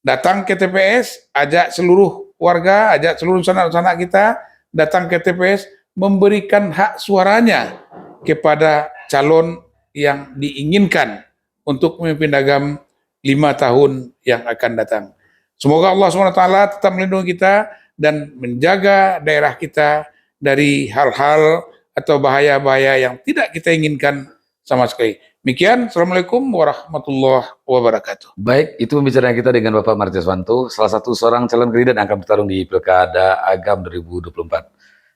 Datang ke TPS, ajak seluruh warga, ajak seluruh sanak-sanak kita datang ke TPS, memberikan hak suaranya kepada calon yang diinginkan untuk memimpin Agam 5 tahun yang akan datang. Semoga Allah SWT tetap melindungi kita dan menjaga daerah kita dari hal-hal atau bahaya-bahaya yang tidak kita inginkan sama sekali. Demikian, Assalamualaikum warahmatullahi wabarakatuh. Baik, itu pembicaraan kita dengan Bapak Martiaswanto, salah satu seorang calon kandidat yang akan bertarung di Pilkada Agam 2024.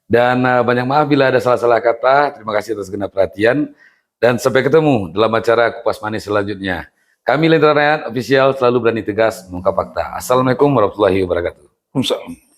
Dan banyak maaf bila ada salah-salah kata. Terima kasih atas segenap perhatian. Dan sampai ketemu dalam acara Kupas Manis selanjutnya. Kami Lentera Rakyat Official selalu berani tegas mengungkap fakta. Assalamualaikum warahmatullahi wabarakatuh. Waalaikumsalam.